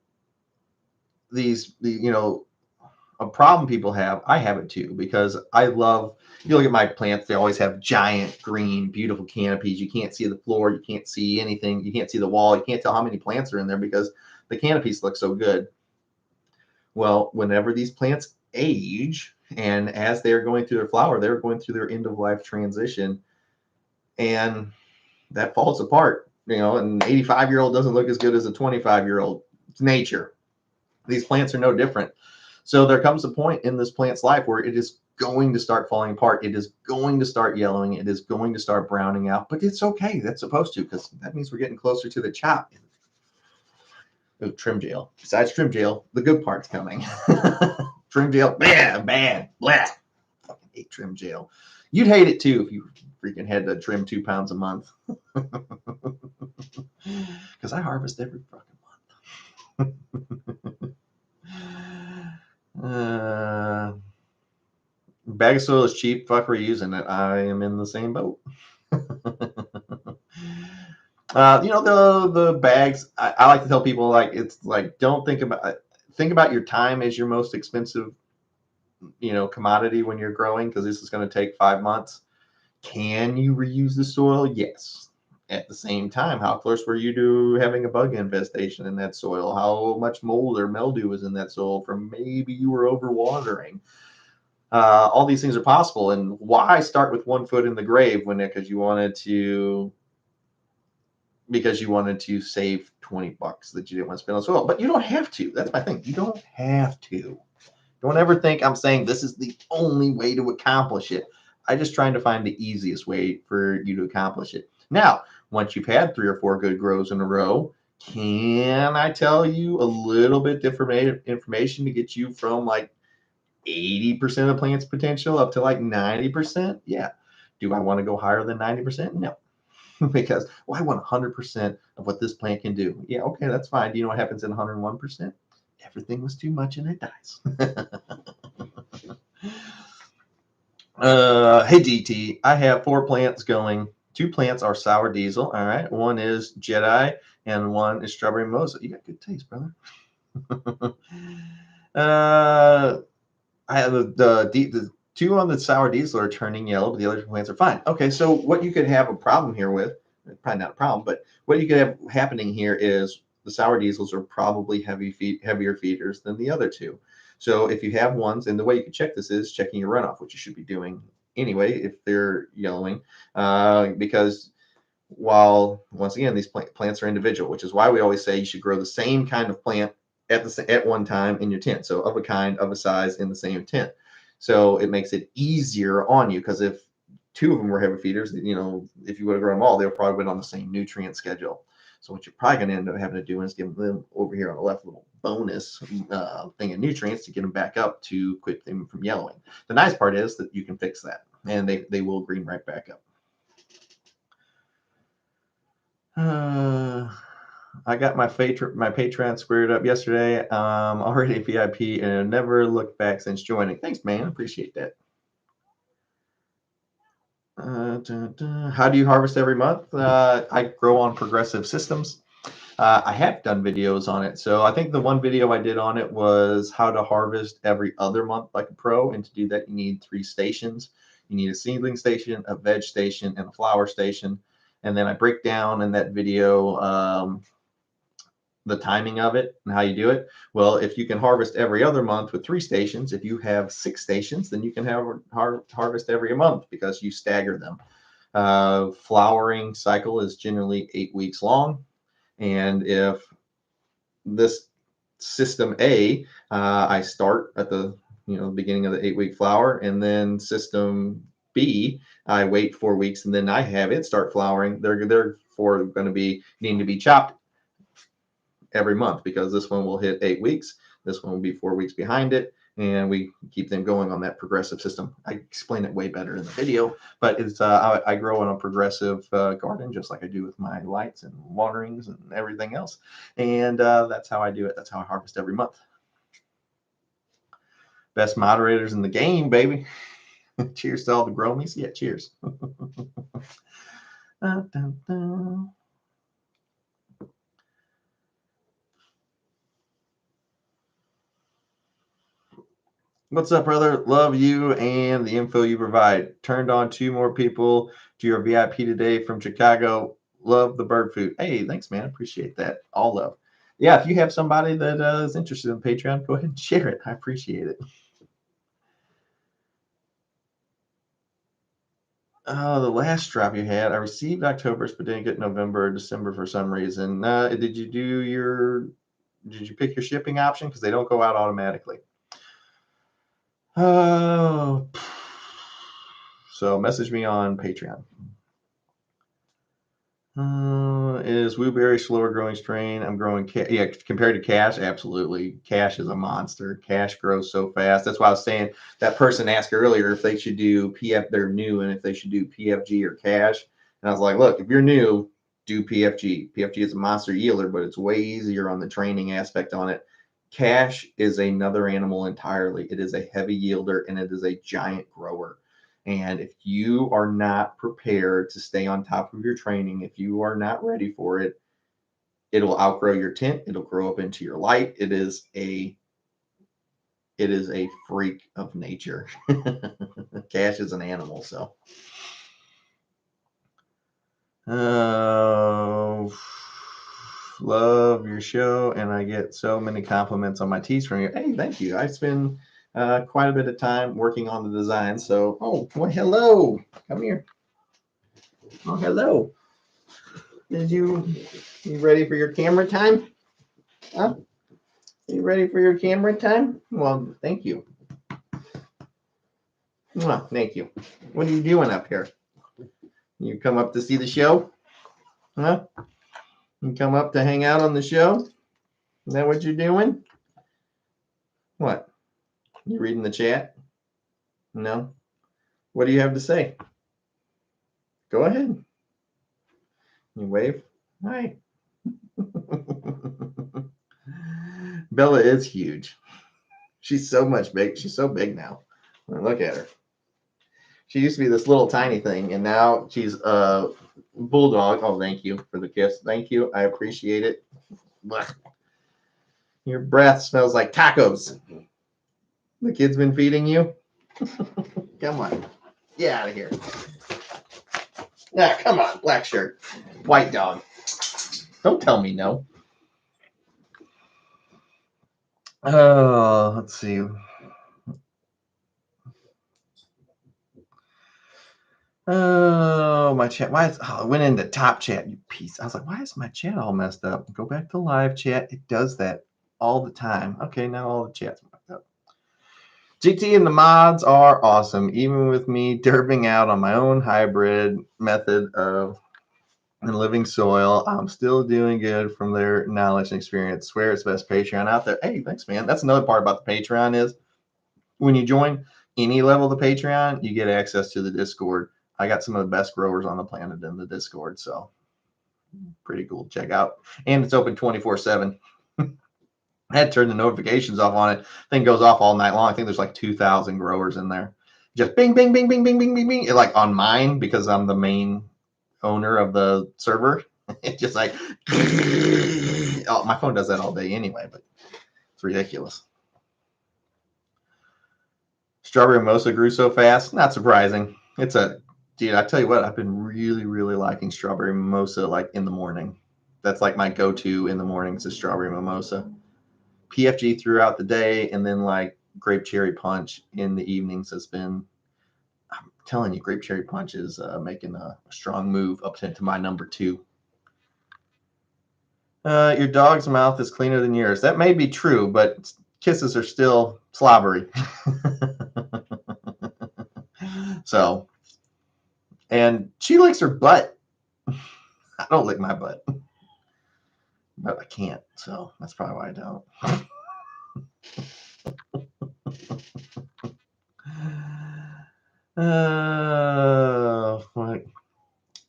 a problem people have, I have it too, because I love, you look at my plants, they always have giant green, beautiful canopies. You can't see the floor, you can't see anything, you can't see the wall, you can't tell how many plants are in there because the canopies look so good. Well, whenever these plants age, and as they're going through their flower, they're going through their end of life transition, and that falls apart. An 85-year-old doesn't look as good as a 25-year-old. It's nature. These plants are no different. So there comes a point in this plant's life where it is going to start falling apart. It is going to start yellowing. It is going to start browning out, but it's okay. That's supposed to, because that means we're getting closer to the chop. Oh, trim gel. Besides trim gel, the good part's coming. Trim gel, bad, blah. Fucking hate trim gel. You'd hate it too if you freaking had to trim 2 pounds a month. Because I harvest every fucking month. Bag of soil is cheap. Fuck, we're using it. I am in the same boat. The bags. I like to tell people, like, it's like, don't think about your time as your most expensive commodity when you're growing, because this is going to take 5 months. Can you reuse the soil? Yes. At the same time, how close were you to having a bug infestation in that soil? How much mold or mildew was in that soil from maybe you were overwatering? All these things are possible. And why start with 1 foot in the grave because you wanted to save $20 that you didn't want to spend on soil? But you don't have to. That's my thing. You don't have to. Don't ever think I'm saying this is the only way to accomplish it. I'm just trying to find the easiest way for you to accomplish it. Now, once you've had 3 or 4 good grows in a row, can I tell you a little bit different information to get you from like 80% of plant's potential up to like 90%? Yeah. Do I want to go higher than 90%? No. Because, I want 100% of what this plant can do. Yeah, okay, that's fine. Do you know what happens in 101%? Everything was too much and it dies. Hey DT, I have 4 plants going. 2 plants are sour diesel. All right, 1 is Jedi and 1 is strawberry mimosa. You got good taste, brother. I have the 2 on the sour diesel are turning yellow, but the other plants are fine. Okay, so what you could have a problem here with, probably not a problem, but what you could have happening here is the sour diesels are probably heavier feeders than the other 2. So if you have ones, and the way you can check this is checking your runoff, which you should be doing anyway if they're yellowing, because while once again these plants are individual, which is why we always say you should grow the same kind of plant at one time in your tent. So of a kind, of a size, in the same tent. So it makes it easier on you, because if 2 of them were heavy feeders, if you would have grown them all, they would probably been on the same nutrient schedule. So what you're probably going to end up having to do is give them over here on the left a little bonus thing of nutrients to get them back up to quit them from yellowing. The nice part is that you can fix that, and they will green right back up. I got my Patreon squared up yesterday. Already a VIP and never looked back since joining. Thanks, man. Appreciate that. How do you harvest every month? I grow on progressive systems. I have done videos on it. So I think the one video I did on it was how to harvest every other month like a pro. And to do that, you need 3 stations. You need a seedling station, a veg station, and a flower station. And then I break down in that video the timing of it and how you do it. Well, if you can harvest every other month with 3 stations, if you have 6 stations, then you can have harvest every month because you stagger them. Flowering cycle is generally 8 weeks long. And if this system A, I start at the beginning of the 8-week flower, and then system B, I wait 4 weeks, and then I have it start flowering. They're therefore going to be needing to be chopped every month, because this one will hit 8 weeks, this one will be 4 weeks behind it, and we keep them going on that progressive system. I explain it way better in the video, but it's I grow in a progressive garden, just like I do with my lights and waterings and everything else, and that's how I do it. That's how I harvest every month. Best moderators in the game, baby. Cheers to all the gromies. Yeah, cheers. Dun, dun, dun. What's up, brother? Love you and the info you provide. Turned on 2 more people to your VIP today from Chicago. Love the bird food. Hey, thanks, man. Appreciate that. All love. Yeah, if you have somebody that is interested in Patreon, go ahead and share it. I appreciate it. The last drop you had, I received October's, but didn't get November or December for some reason. Did you pick your shipping option? Because they don't go out automatically. So message me on Patreon. Is Wooberry slower growing strain? I'm growing, yeah, compared to Cash, absolutely. Cash is a monster. Cash grows so fast. That's why I was saying that person asked earlier if they should do PF, they're new, and if they should do PFG or Cash. And I was like, look, if you're new, do PFG. PFG is a monster yielder, but it's way easier on the training aspect on it. Cash is another animal entirely. It is a heavy yielder and it is a giant grower. And if you are not prepared to stay on top of your training, if you are not ready for it, it'll outgrow your tent. It'll grow up into your light. It is a freak of nature. Cash is an animal, so. Love your show, and I get so many compliments on my tees from you. Hey, thank you. I spend quite a bit of time working on the design. So, oh, well, hello. Come here. Oh, hello. You ready for your camera time? Huh? You ready for your camera time? Well, thank you. Well, thank you. What are you doing up here? You come up to see the show? Huh? You come up to hang out on the show? Is that what you're doing? What? You reading the chat? No? What do you have to say? Go ahead. You wave. Hi. Bella is huge. She's so much big. She's so big now. Look at her. She used to be this little tiny thing, and now she's a bulldog. Oh, thank you for the kiss. Thank you. I appreciate it. Blech. Your breath smells like tacos. The kid's been feeding you? Come on. Get out of here. Ah, come on. Black shirt. White dog. Don't tell me no. Oh, let's see. Oh, my chat. Why is it went into top chat, you piece. I was like, why is my chat all messed up? Go back to live chat. It does that all the time. Okay, now all the chat's messed up. GT and the mods are awesome. Even with me derping out on my own hybrid method of living soil, I'm still doing good from their knowledge and experience. Swear it's the best Patreon out there. Hey, thanks, man. That's another part about the Patreon is when you join any level of the Patreon, you get access to the Discord. I got some of the best growers on the planet in the Discord, so pretty cool to check out. And it's open 24/7. I had to turn the notifications off on it. Thing goes off all night long. I think there's like 2,000 growers in there. Just bing, bing, bing, bing, bing, bing, bing, bing. Like on mine, because I'm the main owner of the server. It's just like, oh, my phone does that all day anyway, but it's ridiculous. Strawberry mimosa grew so fast. Not surprising. It's a, dude, I tell you what, I've been really, really liking strawberry mimosa like in the morning. That's like my go-to in the mornings is strawberry mimosa. PFG throughout the day, and then like grape cherry punch in the evenings has been, I'm telling you, grape cherry punch is making a strong move up to my number 2. Your dog's mouth is cleaner than yours. That may be true, but kisses are still slobbery. So, and she licks her butt. I don't lick my butt, but I can't. So that's probably why I don't.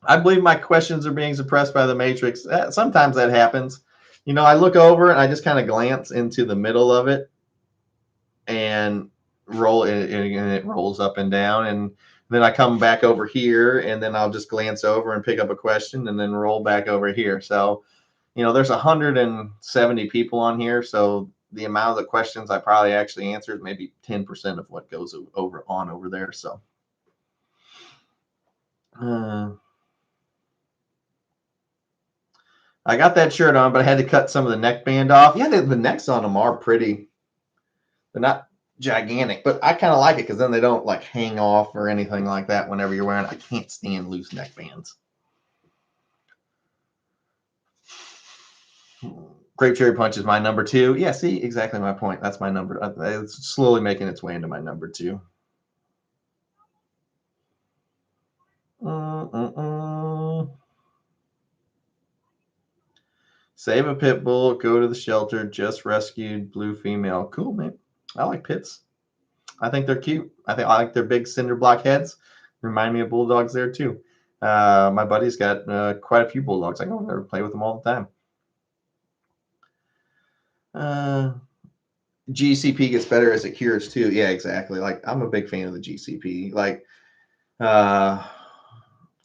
I believe my questions are being suppressed by the matrix. Sometimes that happens. You know, I look over and I just kind of glance into the middle of it and roll it, and it rolls up and down. And then I come back over here and then I'll just glance over and pick up a question and then roll back over here. So, you know, there's 170 people on here. So the amount of the questions I probably actually answered, maybe 10% of what goes over there. So, I got that shirt on, but I had to cut some of the neckband off. Yeah, the necks on them are pretty. They're not gigantic, but I kind of like it because then they don't like hang off or anything like that whenever you're wearing it. I can't stand loose neckbands. Grape Cherry Punch is my number 2. Yeah, see, exactly my point. That's my number. It's slowly making its way into my number 2. Save a pit bull, go to the shelter, just rescued blue female. Cool, man. I like pits. I think they're cute. I like their big cinder block heads. Remind me of bulldogs there too. My buddy's got quite a few bulldogs. I go over there and play with them all the time. GCP gets better as it cures too. Yeah, exactly. Like I'm a big fan of the GCP. Like I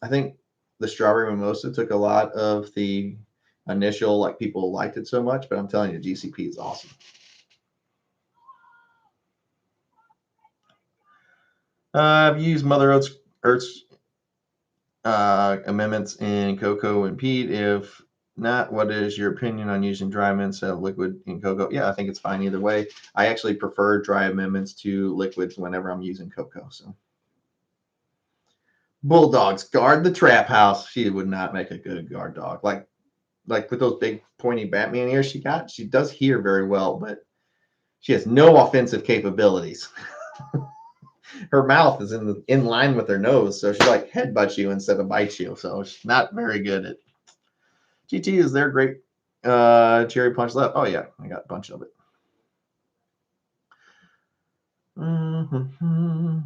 think the strawberry mimosa took a lot of the initial, like people liked it so much, but I'm telling you, GCP is awesome. I've used Mother Earth's amendments in cocoa and peat. If not, what is your opinion on using dry amendments of liquid in cocoa? Yeah, I think it's fine either way. I actually prefer dry amendments to liquids whenever I'm using cocoa. So, bulldogs guard the trap house. She would not make a good guard dog. Like with those big pointy Batman ears she got. She does hear very well, but she has no offensive capabilities. Her mouth is in line with her nose, so she like headbutts you instead of bites you. So she's not very good at. GT is there great cherry punch left. Oh yeah, I got a bunch of it. Mm-hmm.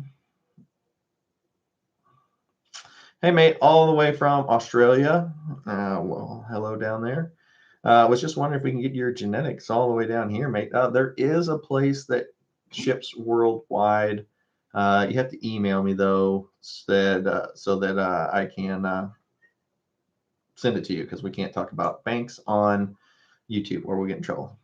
Hey mate, all the way from Australia. Well, hello down there. Was just wondering if we can get your genetics all the way down here, mate. There is a place that ships worldwide. You have to email me though, so that I can send it to you because we can't talk about banks on YouTube or we'll get in trouble.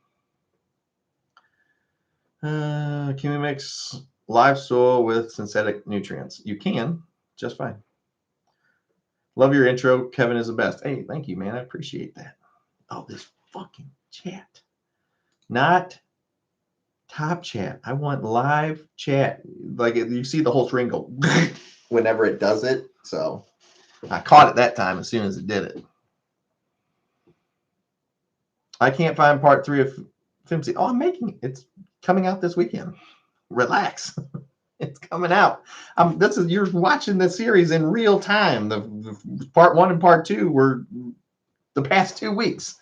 Can we mix live soil with synthetic nutrients? You can, just fine. Love your intro. Kevin is the best. Hey, thank you, man. I appreciate that. Oh, this fucking chat. Not top chat. I want live chat. Like you see the whole screen go whenever it does it. So I caught it that time as soon as it did it. I can't find part 3 of Fimsy. Oh, I'm making it. It's coming out this weekend. Relax. It's coming out. You're watching the series in real time. The part 1 and part 2 were the past 2 weeks.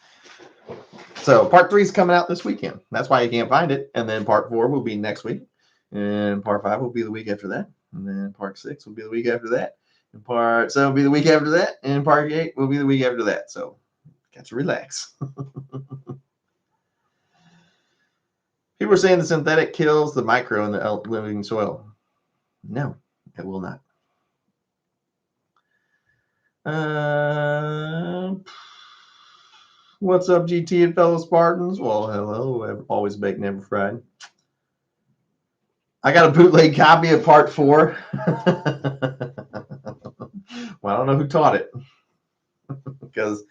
So part 3 is coming out this weekend. That's why you can't find it. And then part 4 will be next week. And part 5 will be the week after that. And then part 6 will be the week after that. And part 7 will be the week after that. And part 8 will be the week after that. So got to relax. People are saying the synthetic kills the micro in the living soil. No, it will not. What's up, GT and fellow Spartans? Well, hello. I've always baked, never fried. I got a bootleg copy of part 4. Well, I don't know who taught it because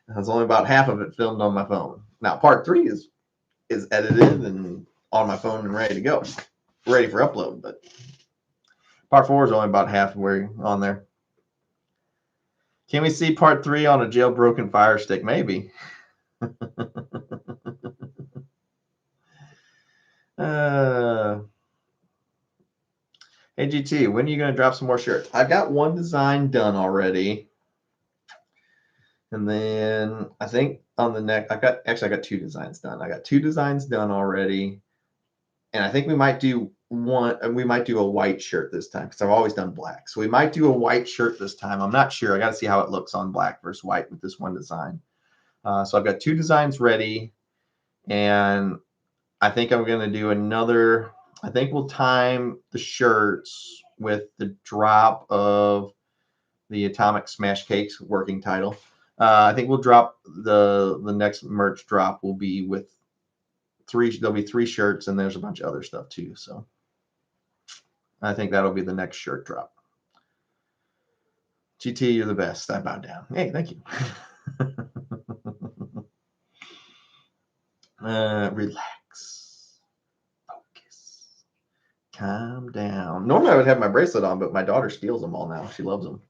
there's only about half of it filmed on my phone. Now, part 3 is edited and on my phone and ready to go, ready for upload. But part 4 is only about halfway on there. Can we see part 3 on a jailbroken Fire Stick? Maybe. Hey GT, when are you going to drop some more shirts? I've got one design done already. And then I think on the neck, I got 2 designs done. I got 2 designs done already. And I think we might do a white shirt this time because I've always done black. So we might do a white shirt this time. I'm not sure. I got to see how it looks on black versus white with this one design. So I've got 2 designs ready. And I think I'm going to do another. I think we'll time the shirts with the drop of the Atomic Smash Cakes working title. I think we'll drop the next merch drop will be with 3. There'll be 3 shirts and there's a bunch of other stuff too. So I think that'll be the next shirt drop. GT, you're the best. I bow down. Hey, thank you. Relax. Focus. Calm down. Normally I would have my bracelet on, but my daughter steals them all now. She loves them.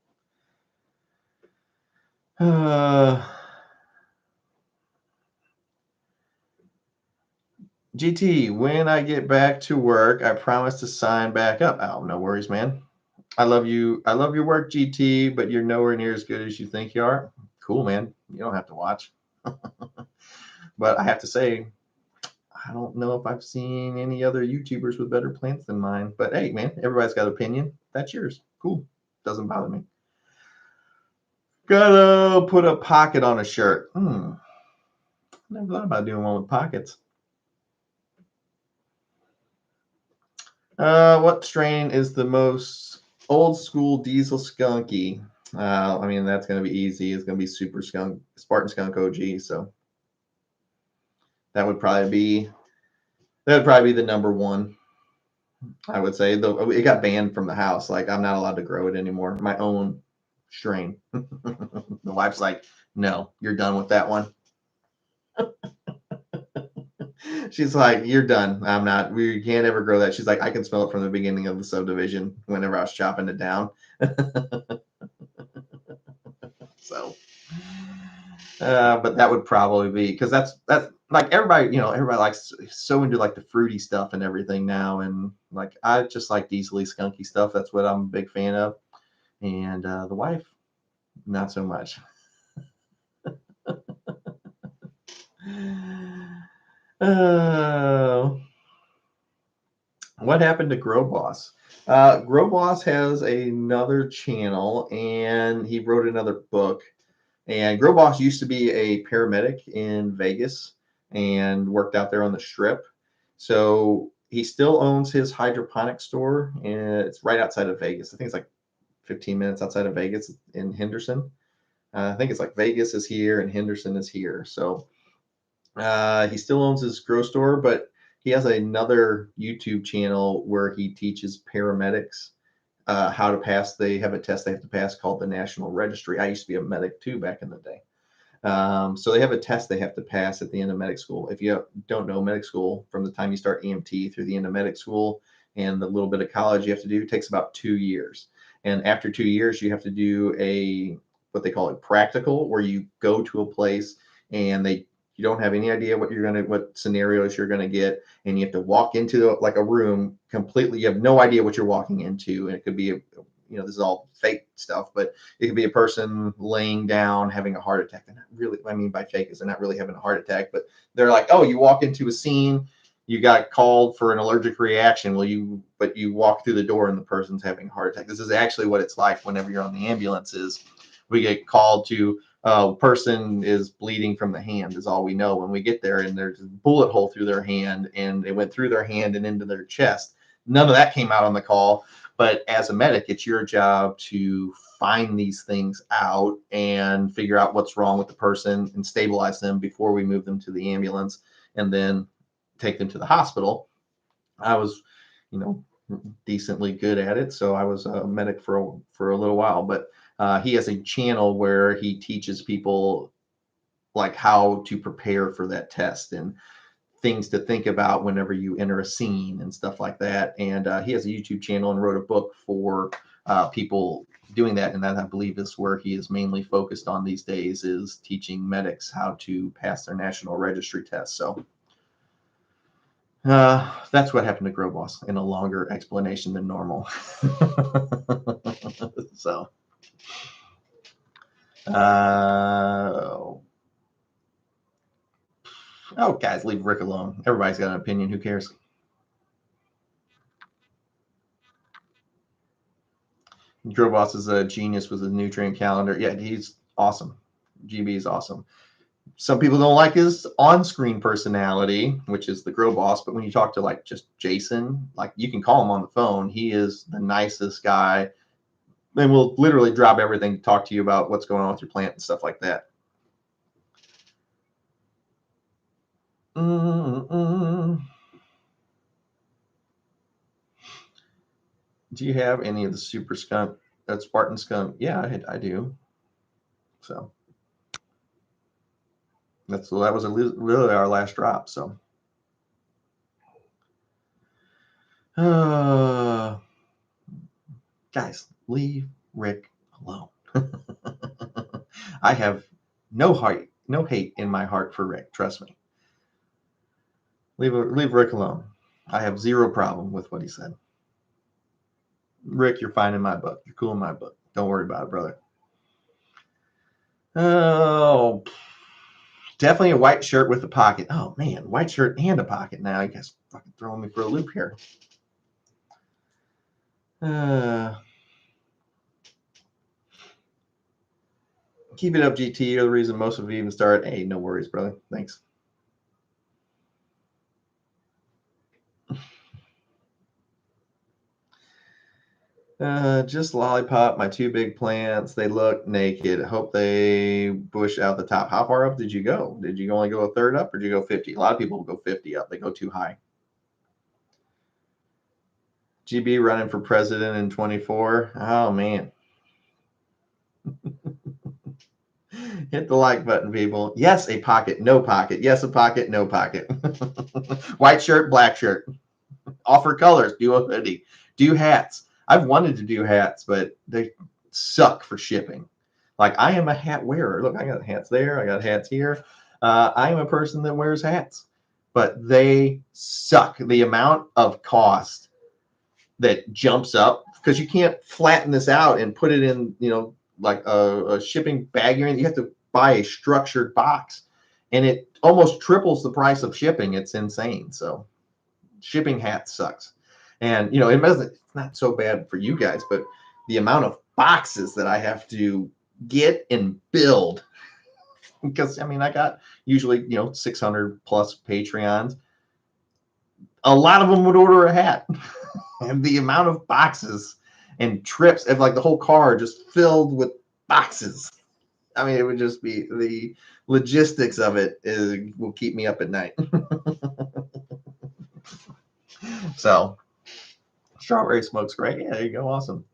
GT, when I get back to work, I promise to sign back up. Oh, no worries, man. I love you. I love your work, GT, but you're nowhere near as good as you think you are. Cool, man. You don't have to watch. But I have to say, I don't know if I've seen any other YouTubers with better plants than mine. But hey, man, everybody's got an opinion. That's yours. Cool. Doesn't bother me. Gotta put a pocket on a shirt. Never thought about doing one with pockets. What strain is the most old school diesel skunky? I mean, that's going to be easy. It's going to be Super Skunk, Spartan Skunk OG. So that would probably be the number one. I would say, though it got banned from the house. Like, I'm not allowed to grow it anymore. My own strain. The wife's like, no, you're done with that one. She's like, you're done. I'm not. We can't ever grow that. She's like, I can smell it from the beginning of the subdivision whenever I was chopping it down. So, but that would probably be because that's like everybody, everybody likes so into like the fruity stuff and everything now, and like I just like diesely skunky stuff. That's what I'm a big fan of, and the wife, not so much. What happened to Grow Boss? Grow Boss has another channel, and he wrote another book. And Grow Boss used to be a paramedic in Vegas and worked out there on the strip. So he still owns his hydroponic store, and it's right outside of Vegas. I think it's like 15 minutes outside of Vegas in Henderson. I think it's like Vegas is here and Henderson is here. So he still owns his grow store, but he has another YouTube channel where he teaches paramedics how to pass. They have a test they have to pass called the National Registry. I used to be a medic too back in the day. So they have a test they have to pass at the end of medic school. If you don't know, medic school, from the time you start EMT through the end of medic school and the little bit of college you have to do, takes about 2 years. And after 2 years, you have to do what they call a practical, where you go to a place and you don't have any idea what scenarios you're gonna get, and you have to walk into like a room completely. You have no idea what you're walking into, and it could be this is all fake stuff, but it could be a person laying down having a heart attack. They're not really, I mean, by fake is they're not really having a heart attack, but they're like, oh, you walk into a scene, you got called for an allergic reaction. But you walk through the door and the person's having a heart attack. This is actually what it's like whenever you're on the ambulances. We get called to person is bleeding from the hand is all we know when we get there, and there's a bullet hole through their hand, and it went through their hand and into their chest. None of that came out on the call. But as a medic, it's your job to find these things out and figure out what's wrong with the person and stabilize them before we move them to the ambulance and then take them to the hospital. I was, decently good at it, so I was a medic for a little while. But he has a channel where he teaches people like how to prepare for that test and things to think about whenever you enter a scene and stuff like that. And he has a YouTube channel and wrote a book for people doing that. And that, I believe, is where he is mainly focused on these days, is teaching medics how to pass their national registry test. So that's what happened to Grow Boss in a longer explanation than normal. So, guys, leave Rick alone. Everybody's got an opinion. Who cares? Grow Boss is a genius with his nutrient calendar. Yeah, he's awesome. GB is awesome. Some people don't like his on-screen personality, which is the Grow Boss. But when you talk to like just Jason, like you can call him on the phone. He is the nicest guy, and will literally drop everything to talk to you about what's going on with your plant and stuff like that. Do you have any of the Super Skunk, Spartan Skunk? Yeah, I do. So that was really our last drop. So. Guys, leave Rick alone. I have no hate in my heart for Rick. Trust me. Leave Rick alone. I have zero problem with what he said. Rick, you're fine in my book. You're cool in my book. Don't worry about it, brother. Oh, definitely a white shirt with a pocket. Oh man, white shirt and a pocket. Now you guys fucking throwing me for a loop here. Keep it up, GT. You're the reason most of you even start. Hey, no worries, brother. Thanks. Just lollipop, my two big plants. They look naked. Hope they bush out the top. How far up did you go? Did you only go a third up or did you go 50? A lot of people go 50 up. They go too high. GB running for president in 24. Oh, man. Hit the like button, people. Yes, a pocket, no pocket. Yes, a pocket, no pocket. White shirt, black shirt. Offer colors. Do a hoodie. Do hats. I've wanted to do hats, but they suck for shipping. Like, I am a hat wearer. Look, I got hats there. I got hats here. I am a person that wears hats, but they suck. The amount of cost that jumps up because you can't flatten this out and put it in, like a shipping bag. You have to buy a structured box, and it almost triples the price of shipping. It's insane. So shipping hats sucks. And, it's not so bad for you guys, but the amount of boxes that I have to get and build, because, I got usually, 600 plus Patreons. A lot of them would order a hat. And the amount of boxes and trips, and like the whole car just filled with boxes. It would just be the logistics of it will keep me up at night. So, strawberry smoke's great. Yeah, there you go. Awesome.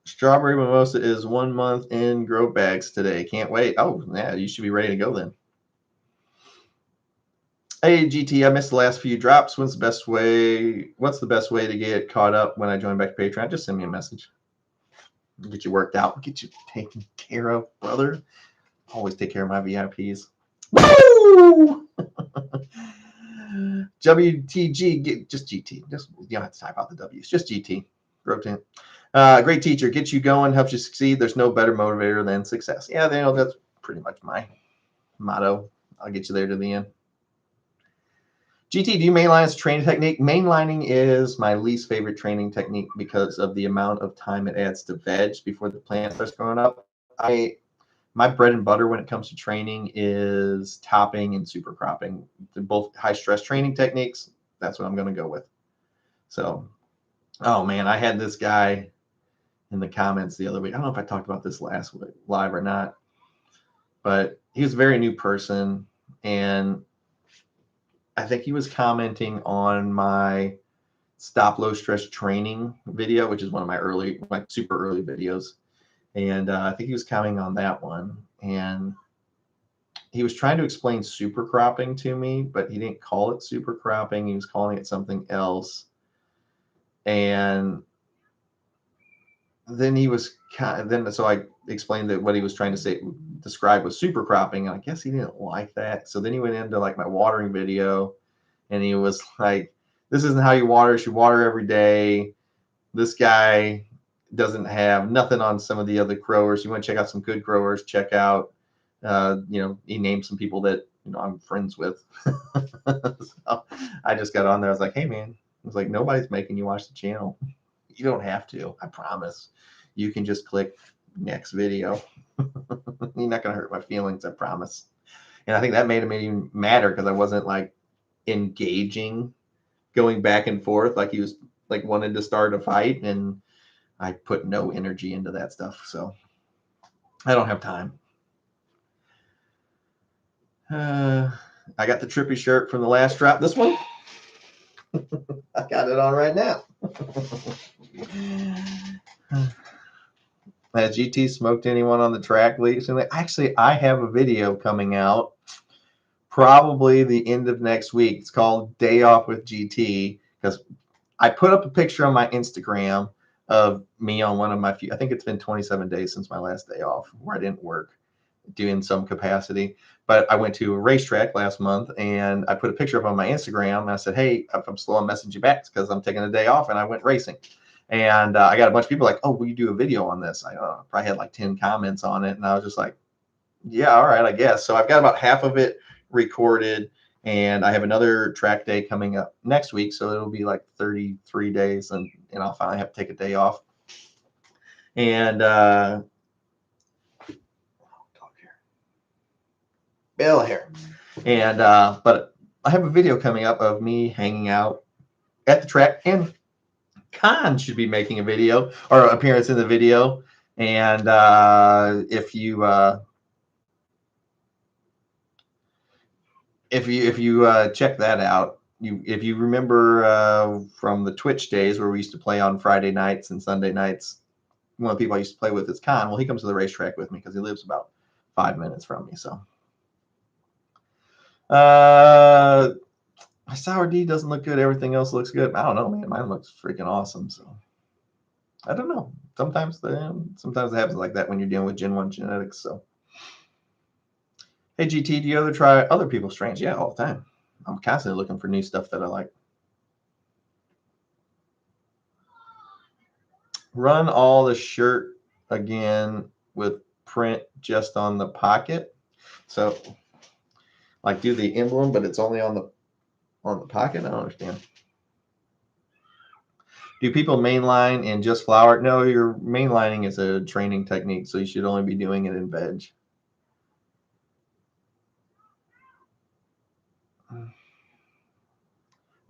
Strawberry mimosa is 1 month in grow bags today. Can't wait. Oh, yeah, you should be ready to go then. Hey, GT, I missed the last few drops. What's the best way to get caught up when I join back to Patreon? Just send me a message. Get you worked out. Get you taken care of, brother. Always take care of my VIPs. Woo! WTG, just GT. Just, you don't have to type out the W's. Just GT. Rotate. Great teacher. Gets you going, helps you succeed. There's no better motivator than success. Yeah, that's pretty much my motto. I'll get you there to the end. GT, do you mainline as a training technique? Mainlining is my least favorite training technique because of the amount of time it adds to veg before the plant starts growing up. My bread and butter when it comes to training is topping and super cropping. They're both high stress training techniques. That's what I'm going to go with. So, oh man, I had this guy in the comments the other week. I don't know if I talked about this last week live or not, but he was a very new person, and I think he was commenting on my stop low stress training video, which is one of my super early videos. And I think he was commenting on that one. And he was trying to explain super cropping to me, but he didn't call it super cropping. He was calling it something else. And then so I explained that what he was trying to describe was super cropping. And I guess he didn't like that. So then he went into like my watering video, and he was like, this isn't how you water. You should water every day. This guy doesn't have nothing on some of the other growers. You want to check out some good growers, check out, he named some people that, I'm friends with. So I just got on there. I was like, hey man, I was like, nobody's making you watch the channel. You don't have to, I promise. You can just click next video. You're not going to hurt my feelings, I promise. And I think that made him even madder because I wasn't like engaging, going back and forth like he was like wanted to start a fight, and I put no energy into that stuff. So I don't have time. I got the trippy shirt from the last drop. This one, I got it on right now. Has GT smoked anyone on the track recently? Actually, I have a video coming out probably the end of next week. It's called Day Off with GT, because I put up a picture on my Instagram of me on one of my I think it's been 27 days since my last day off where I didn't work, doing some capacity. But I went to a racetrack last month and I put a picture up on my Instagram and I said, hey, if I'm slow, I'm messaging you back because I'm taking a day off and I went racing. And I got a bunch of people like, oh, will you do a video on this? I probably had like 10 comments on it. And I was just like, yeah, all right, I guess. So I've got about half of it recorded and I have another track day coming up next week. So it'll be like 33 days and I'll finally have to take a day off. And Bill here. And but I have a video coming up of me hanging out at the track, and Khan should be making a video or appearance in the video. And if you check that out, if you remember from the Twitch days where we used to play on Friday nights and Sunday nights, one of the people I used to play with is Khan. Well, he comes to the racetrack with me because he lives about 5 minutes from me. So my sour D doesn't look good. Everything else looks good. I don't know, man. Mine looks freaking awesome. So I don't know. Sometimes it happens like that when you're dealing with Gen 1 genetics. So hey, GT, do you ever try other people's strains? Yeah, all the time. I'm constantly looking for new stuff that I like. Run all the shirt again with print just on the pocket. So like do the emblem, but it's only on the pocket. I don't understand. Do people mainline in just flower? No, your mainlining is a training technique, so you should only be doing it in veg.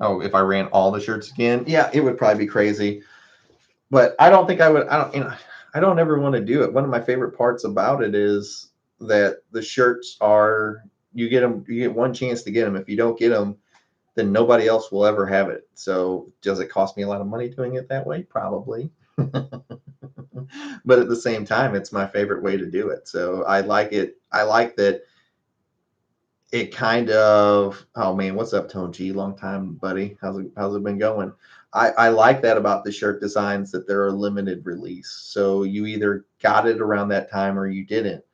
Oh, if I ran all the shirts again, yeah, it would probably be crazy. But I don't think I would. I don't ever want to do it. One of my favorite parts about it is that the shirts are, you get them, you get one chance to get them. If you don't get them, then nobody else will ever have it. So does it cost me a lot of money doing it that way? Probably. But at the same time, it's my favorite way to do it. So I like it. I like that it kind of, oh man, what's up, Tone G? Long time, buddy. How's it been going? I like that about the shirt designs, that they're a limited release. So you either got it around that time or you didn't.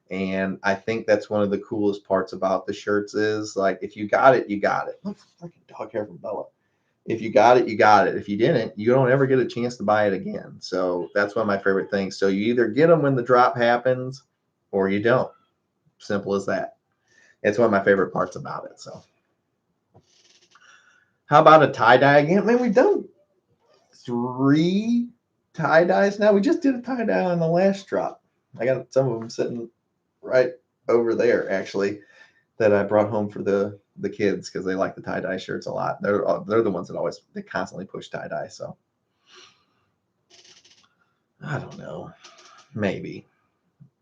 And I think that's one of the coolest parts about the shirts is like, if you got it, you got it. Look, fucking dog hair from Bella. If you got it, you got it. If you didn't, you don't ever get a chance to buy it again. So that's one of my favorite things. So you either get them when the drop happens or you don't. Simple as that. It's one of my favorite parts about it. So how about a tie-dye again? Man, we've done 3 tie-dyes now. We just did a tie-dye on the last drop. I got some of them sitting right over there, actually, that I brought home for the kids because they like the tie-dye shirts a lot. They're the ones that they constantly push tie-dye. So I don't know. Maybe.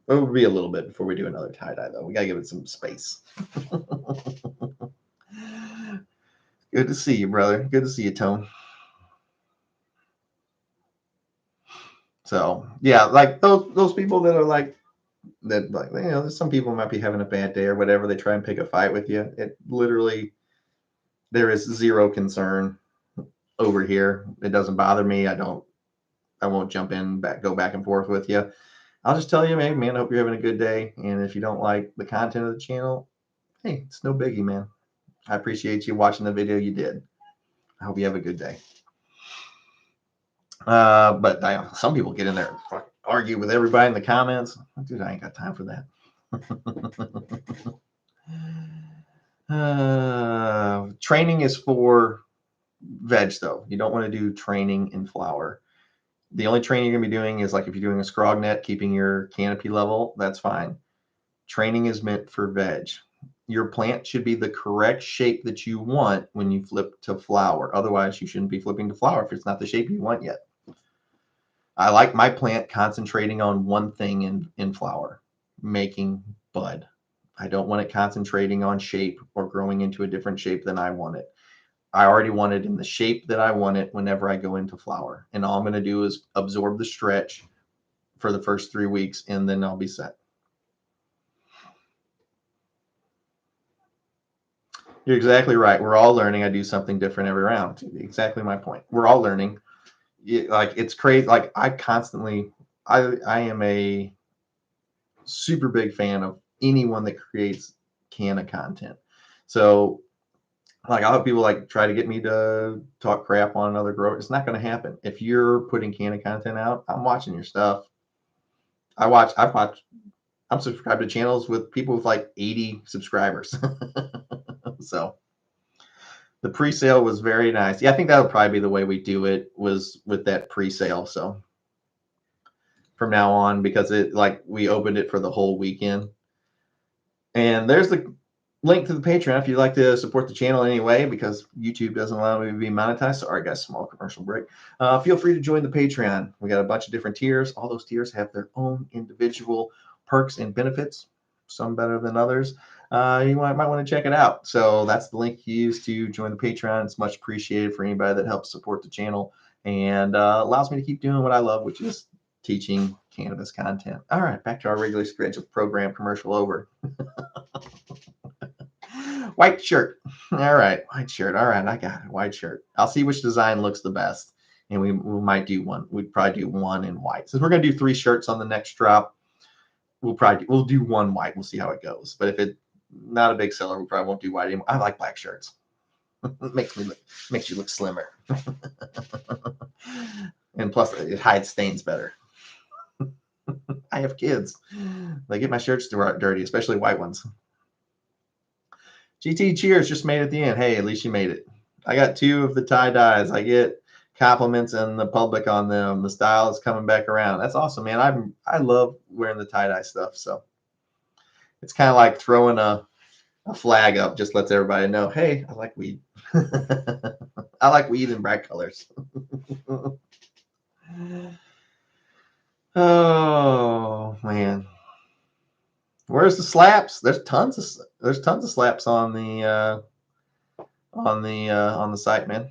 It would be a little bit before we do another tie-dye, though. We got to give it some space. Good to see you, brother. Good to see you, Tone. So yeah, like those people that are like that, like, you know, some people might be having a bad day or whatever. They try and pick a fight with you. It literally, there is zero concern over here. It doesn't bother me. I won't jump in, go back and forth with you. I'll just tell you, hey, man, I hope you're having a good day. And if you don't like the content of the channel, hey, it's no biggie, man. I appreciate you watching the video you did. I hope you have a good day. But some people get in there and argue with everybody in the comments. Dude, I ain't got time for that. Training is for veg, though. You don't want to do training in flower. The only training you're going to be doing is like if you're doing a scrog net, keeping your canopy level, that's fine. Training is meant for veg. Your plant should be the correct shape that you want when you flip to flower. Otherwise, you shouldn't be flipping to flower if it's not the shape you want yet. I like my plant concentrating on one thing in flower, making bud. I don't want it concentrating on shape or growing into a different shape than I want it. I already want it in the shape that I want it whenever I go into flower. And all I'm going to do is absorb the stretch for the first 3 weeks, and then I'll be set. You're exactly right. We're all learning. I do something different every round. Exactly my point. We're all learning. Like, it's crazy. Like, I am a super big fan of anyone that creates can of content. So like I'll have people like try to get me to talk crap on another grower. It's not going to happen. If you're putting can of content out, I'm watching your stuff. I've watched, I'm subscribed to channels with people with like 80 subscribers. So the pre-sale was very nice. Yeah, I think that'll probably be the way we do it, was with that pre-sale. So from now on, because it like we opened it for the whole weekend. And there's the link to the Patreon if you'd like to support the channel anyway, because YouTube doesn't allow me to be monetized. Sorry, guys, small commercial break. Feel free to join the Patreon. We got a bunch of different tiers. All those tiers have their own individual perks and benefits, some better than others. You might want to check it out. So that's the link you use to join the Patreon. It's much appreciated for anybody that helps support the channel and allows me to keep doing what I love, which is teaching cannabis content. All right, back to our regularly scheduled program. Commercial over. White shirt. All right, white shirt. All right, I got it. White shirt. I'll see which design looks the best, and we might do one. We'd probably do one in white. Since we're gonna do 3 shirts on the next drop, we'll do one white. We'll see how it goes. But if it's not a big seller, we probably won't do white anymore. I like black shirts. It makes you look slimmer, and plus it hides stains better. I have kids. They get my shirts dirty, especially white ones. GT, cheers, just made it at the end. Hey, at least you made it. I got 2 of the tie-dyes. I get compliments in the public on them. The style is coming back around. That's awesome, man. I love wearing the tie-dye stuff. So it's kind of like throwing a flag up, just lets everybody know, hey, I like weed. I like weed in bright colors. Oh, man. Where's the slaps? There's tons of slaps on the site, man.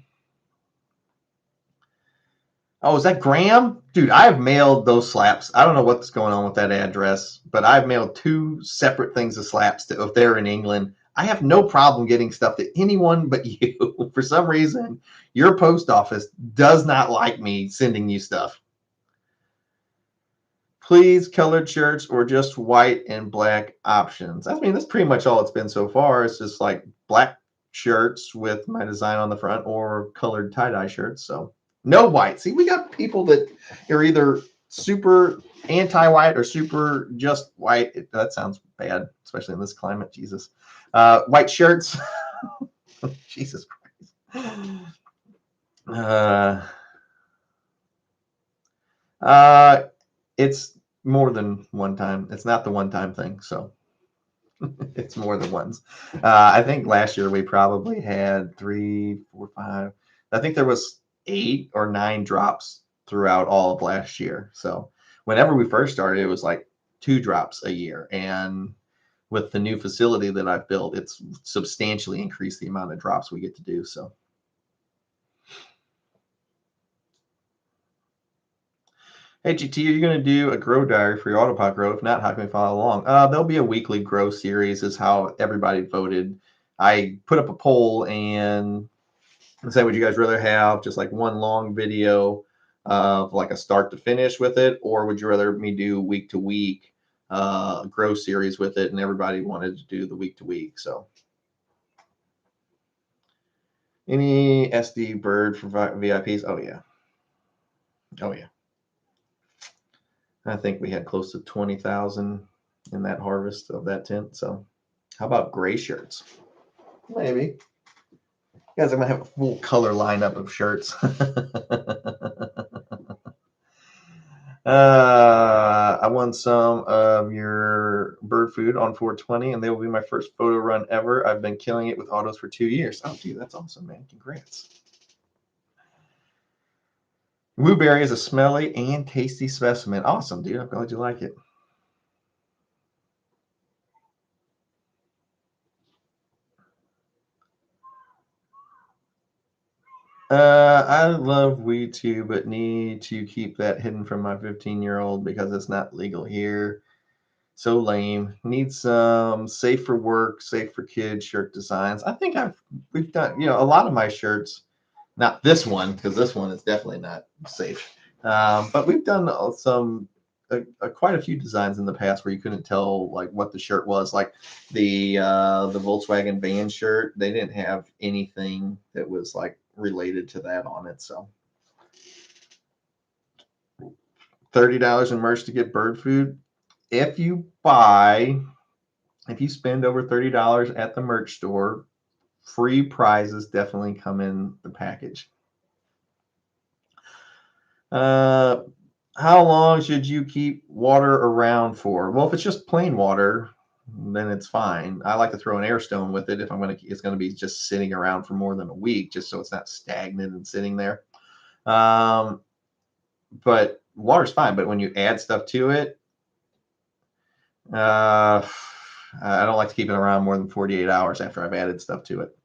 Oh, is that Graham? Dude, I've mailed those slaps. I don't know what's going on with that address, but I've mailed 2 separate things of slaps to, if they're in England. I have no problem getting stuff to anyone but you. For some reason, your post office does not like me sending you stuff. Please, colored shirts or just white and black options. I mean, that's pretty much all it's been so far. It's just like black shirts with my design on the front or colored tie-dye shirts. So no white. See, we got people that are either super anti-white or super just white. That sounds bad, especially in this climate. Jesus. White shirts. Jesus Christ. It's more than one time. It's not the one-time thing, so it's more than once. I think last year we probably had 3, 4, 5. I think there was 8 or 9 drops throughout all of last year. So whenever we first started, it was like 2 drops a year. And with the new facility that I've built, it's substantially increased the amount of drops we get to do. So. Hey, GT, are you going to do a grow diary for your Autopilot grow? If not, how can we follow along? There'll be a weekly grow series is how everybody voted. I put up a poll and said, would you guys rather have just like one long video of like a start to finish with it, or would you rather me do week to week grow series with it? And everybody wanted to do the week to week. So any SD bird for VIPs? Oh, yeah. Oh, yeah. I think we had close to 20,000 in that harvest of that tent. So how about gray shirts? Maybe. You guys are going to have a full color lineup of shirts. I won some of your bird food on 420, and they will be my first photo run ever. I've been killing it with autos for 2 years. Oh, dude, that's awesome, man. Congrats. Blueberry is a smelly and tasty specimen. Awesome, dude. I'm glad you like it. I love weed too, but need to keep that hidden from my 15-year-old because it's not legal here. So lame. Need some safe for work, safe for kids shirt designs. I think we've done, a lot of my shirts, not this one, because this one is definitely not safe. But we've done some quite a few designs in the past where you couldn't tell like what the shirt was. Like the Volkswagen van shirt, they didn't have anything that was like related to that on it. So $30 in merch to get bird food. If you spend over $30 at the merch store, free prizes definitely come in the package. How long should you keep water around for? Well, if it's just plain water, then it's fine. I like to throw an air stone with it if it's going to be just sitting around for more than a week, just so it's not stagnant and sitting there. But water's fine. But when you add stuff to it, I don't like to keep it around more than 48 hours after I've added stuff to it.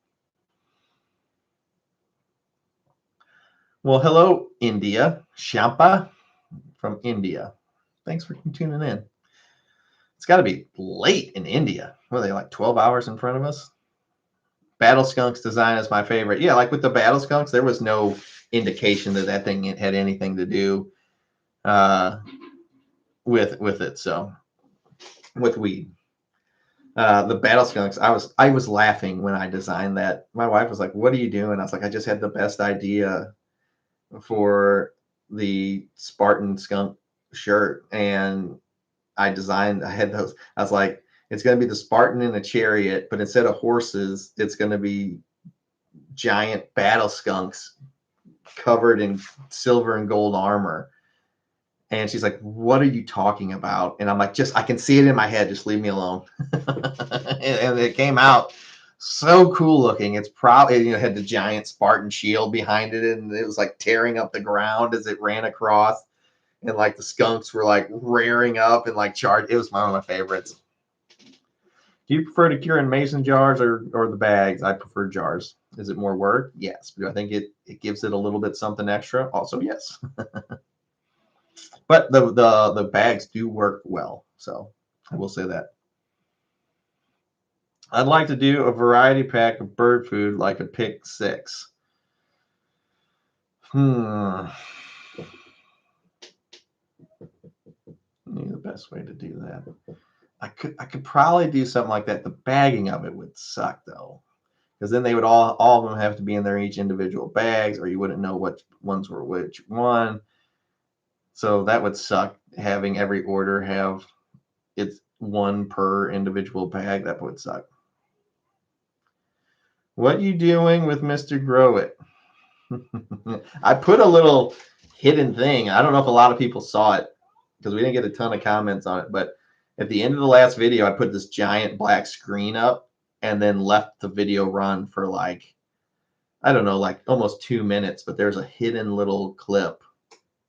Well, hello, India. Shampa from India. Thanks for tuning in. It's got to be late in India. What are they, like 12 hours in front of us? Battle Skunk's design is my favorite. Yeah, like with the Battle Skunks, there was no indication that thing had anything to do with it. So with weed. The Battle Skunks, I was laughing when I designed that. My wife was like, "What are you doing?" I was like, "I just had the best idea for the Spartan skunk shirt, and I had those." I was like, "It's going to be the Spartan in a chariot, but instead of horses, it's going to be giant battle skunks covered in silver and gold armor." And she's like, "What are you talking about?" And I'm like, I can see it in my head. Just leave me alone. and it came out so cool looking. It's probably, it had the giant Spartan shield behind it, and it was like tearing up the ground as it ran across. And like the skunks were like rearing up and like charged. It was one of my favorites. Do you prefer to cure in mason jars or the bags? I prefer jars. Is it more work? Yes. Do I think it gives it a little bit something extra? Also, yes. But the bags do work well, so I will say that. I'd like to do a variety pack of bird food, like a pick 6. Maybe the best way to do that. I could probably do something like that. The bagging of it would suck though, because then they would all of them have to be in their each individual bags, or you wouldn't know which ones were which one. So that would suck, having every order have it's one per individual bag. That would suck. What you doing with Mr. Grow It? I put a little hidden thing. I don't know if a lot of people saw it because we didn't get a ton of comments on it, but at the end of the last video, I put this giant black screen up and then left the video run for like, I don't know, like almost 2 minutes, but there's a hidden little clip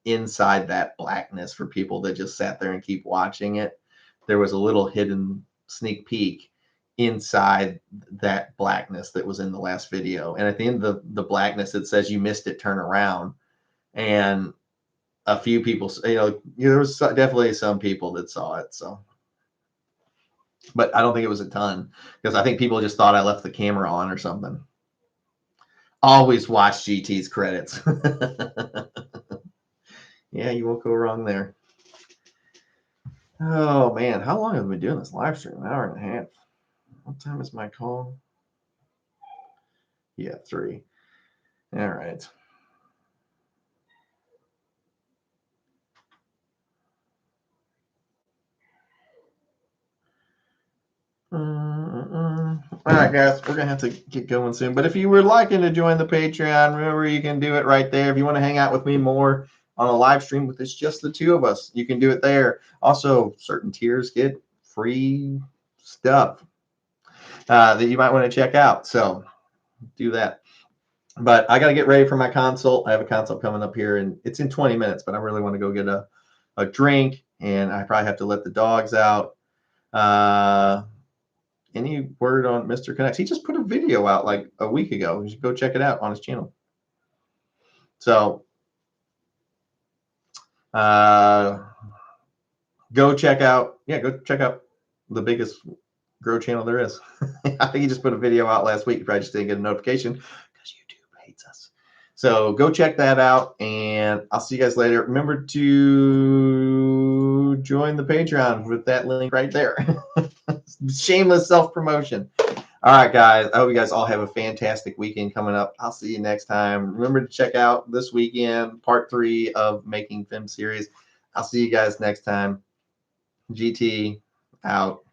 inside that blackness for people that just sat there and keep watching it. There was a little hidden sneak peek inside that blackness that was in the last video. And at the end of the blackness, it says, "You missed it, turn around." And a few people, there was definitely some people that saw it. So, but I don't think it was a ton, because I think people just thought I left the camera on or something. Always watch GT's credits. Yeah, you won't go wrong there. Oh man, how long have we been doing this live stream? An hour and a half. What time is my call? Yeah, 3. All right. All right, guys, we're gonna have to get going soon. But if you were liking to join the Patreon, remember you can do it right there. If you want to hang out with me more on a live stream with just the two of us, you can do it there. Also, certain tiers get free stuff that you might want to check out. So do that. But I got to get ready for my consult. I have a consult coming up here, and it's in 20 minutes, but I really want to go get a drink, and I probably have to let the dogs out. Any word on Mr. Connects? He just put a video out like a week ago. You should go check it out on his channel. So go check out the biggest grow channel there is. I think he just put a video out last week. You probably just didn't get a notification because YouTube hates us. So go check that out, and I'll see you guys later. Remember to join the Patreon with that link right there. Shameless self-promotion. All right, guys. I hope you guys all have a fantastic weekend coming up. I'll see you next time. Remember to check out this weekend, part 3 of Making Film series. I'll see you guys next time. GT out.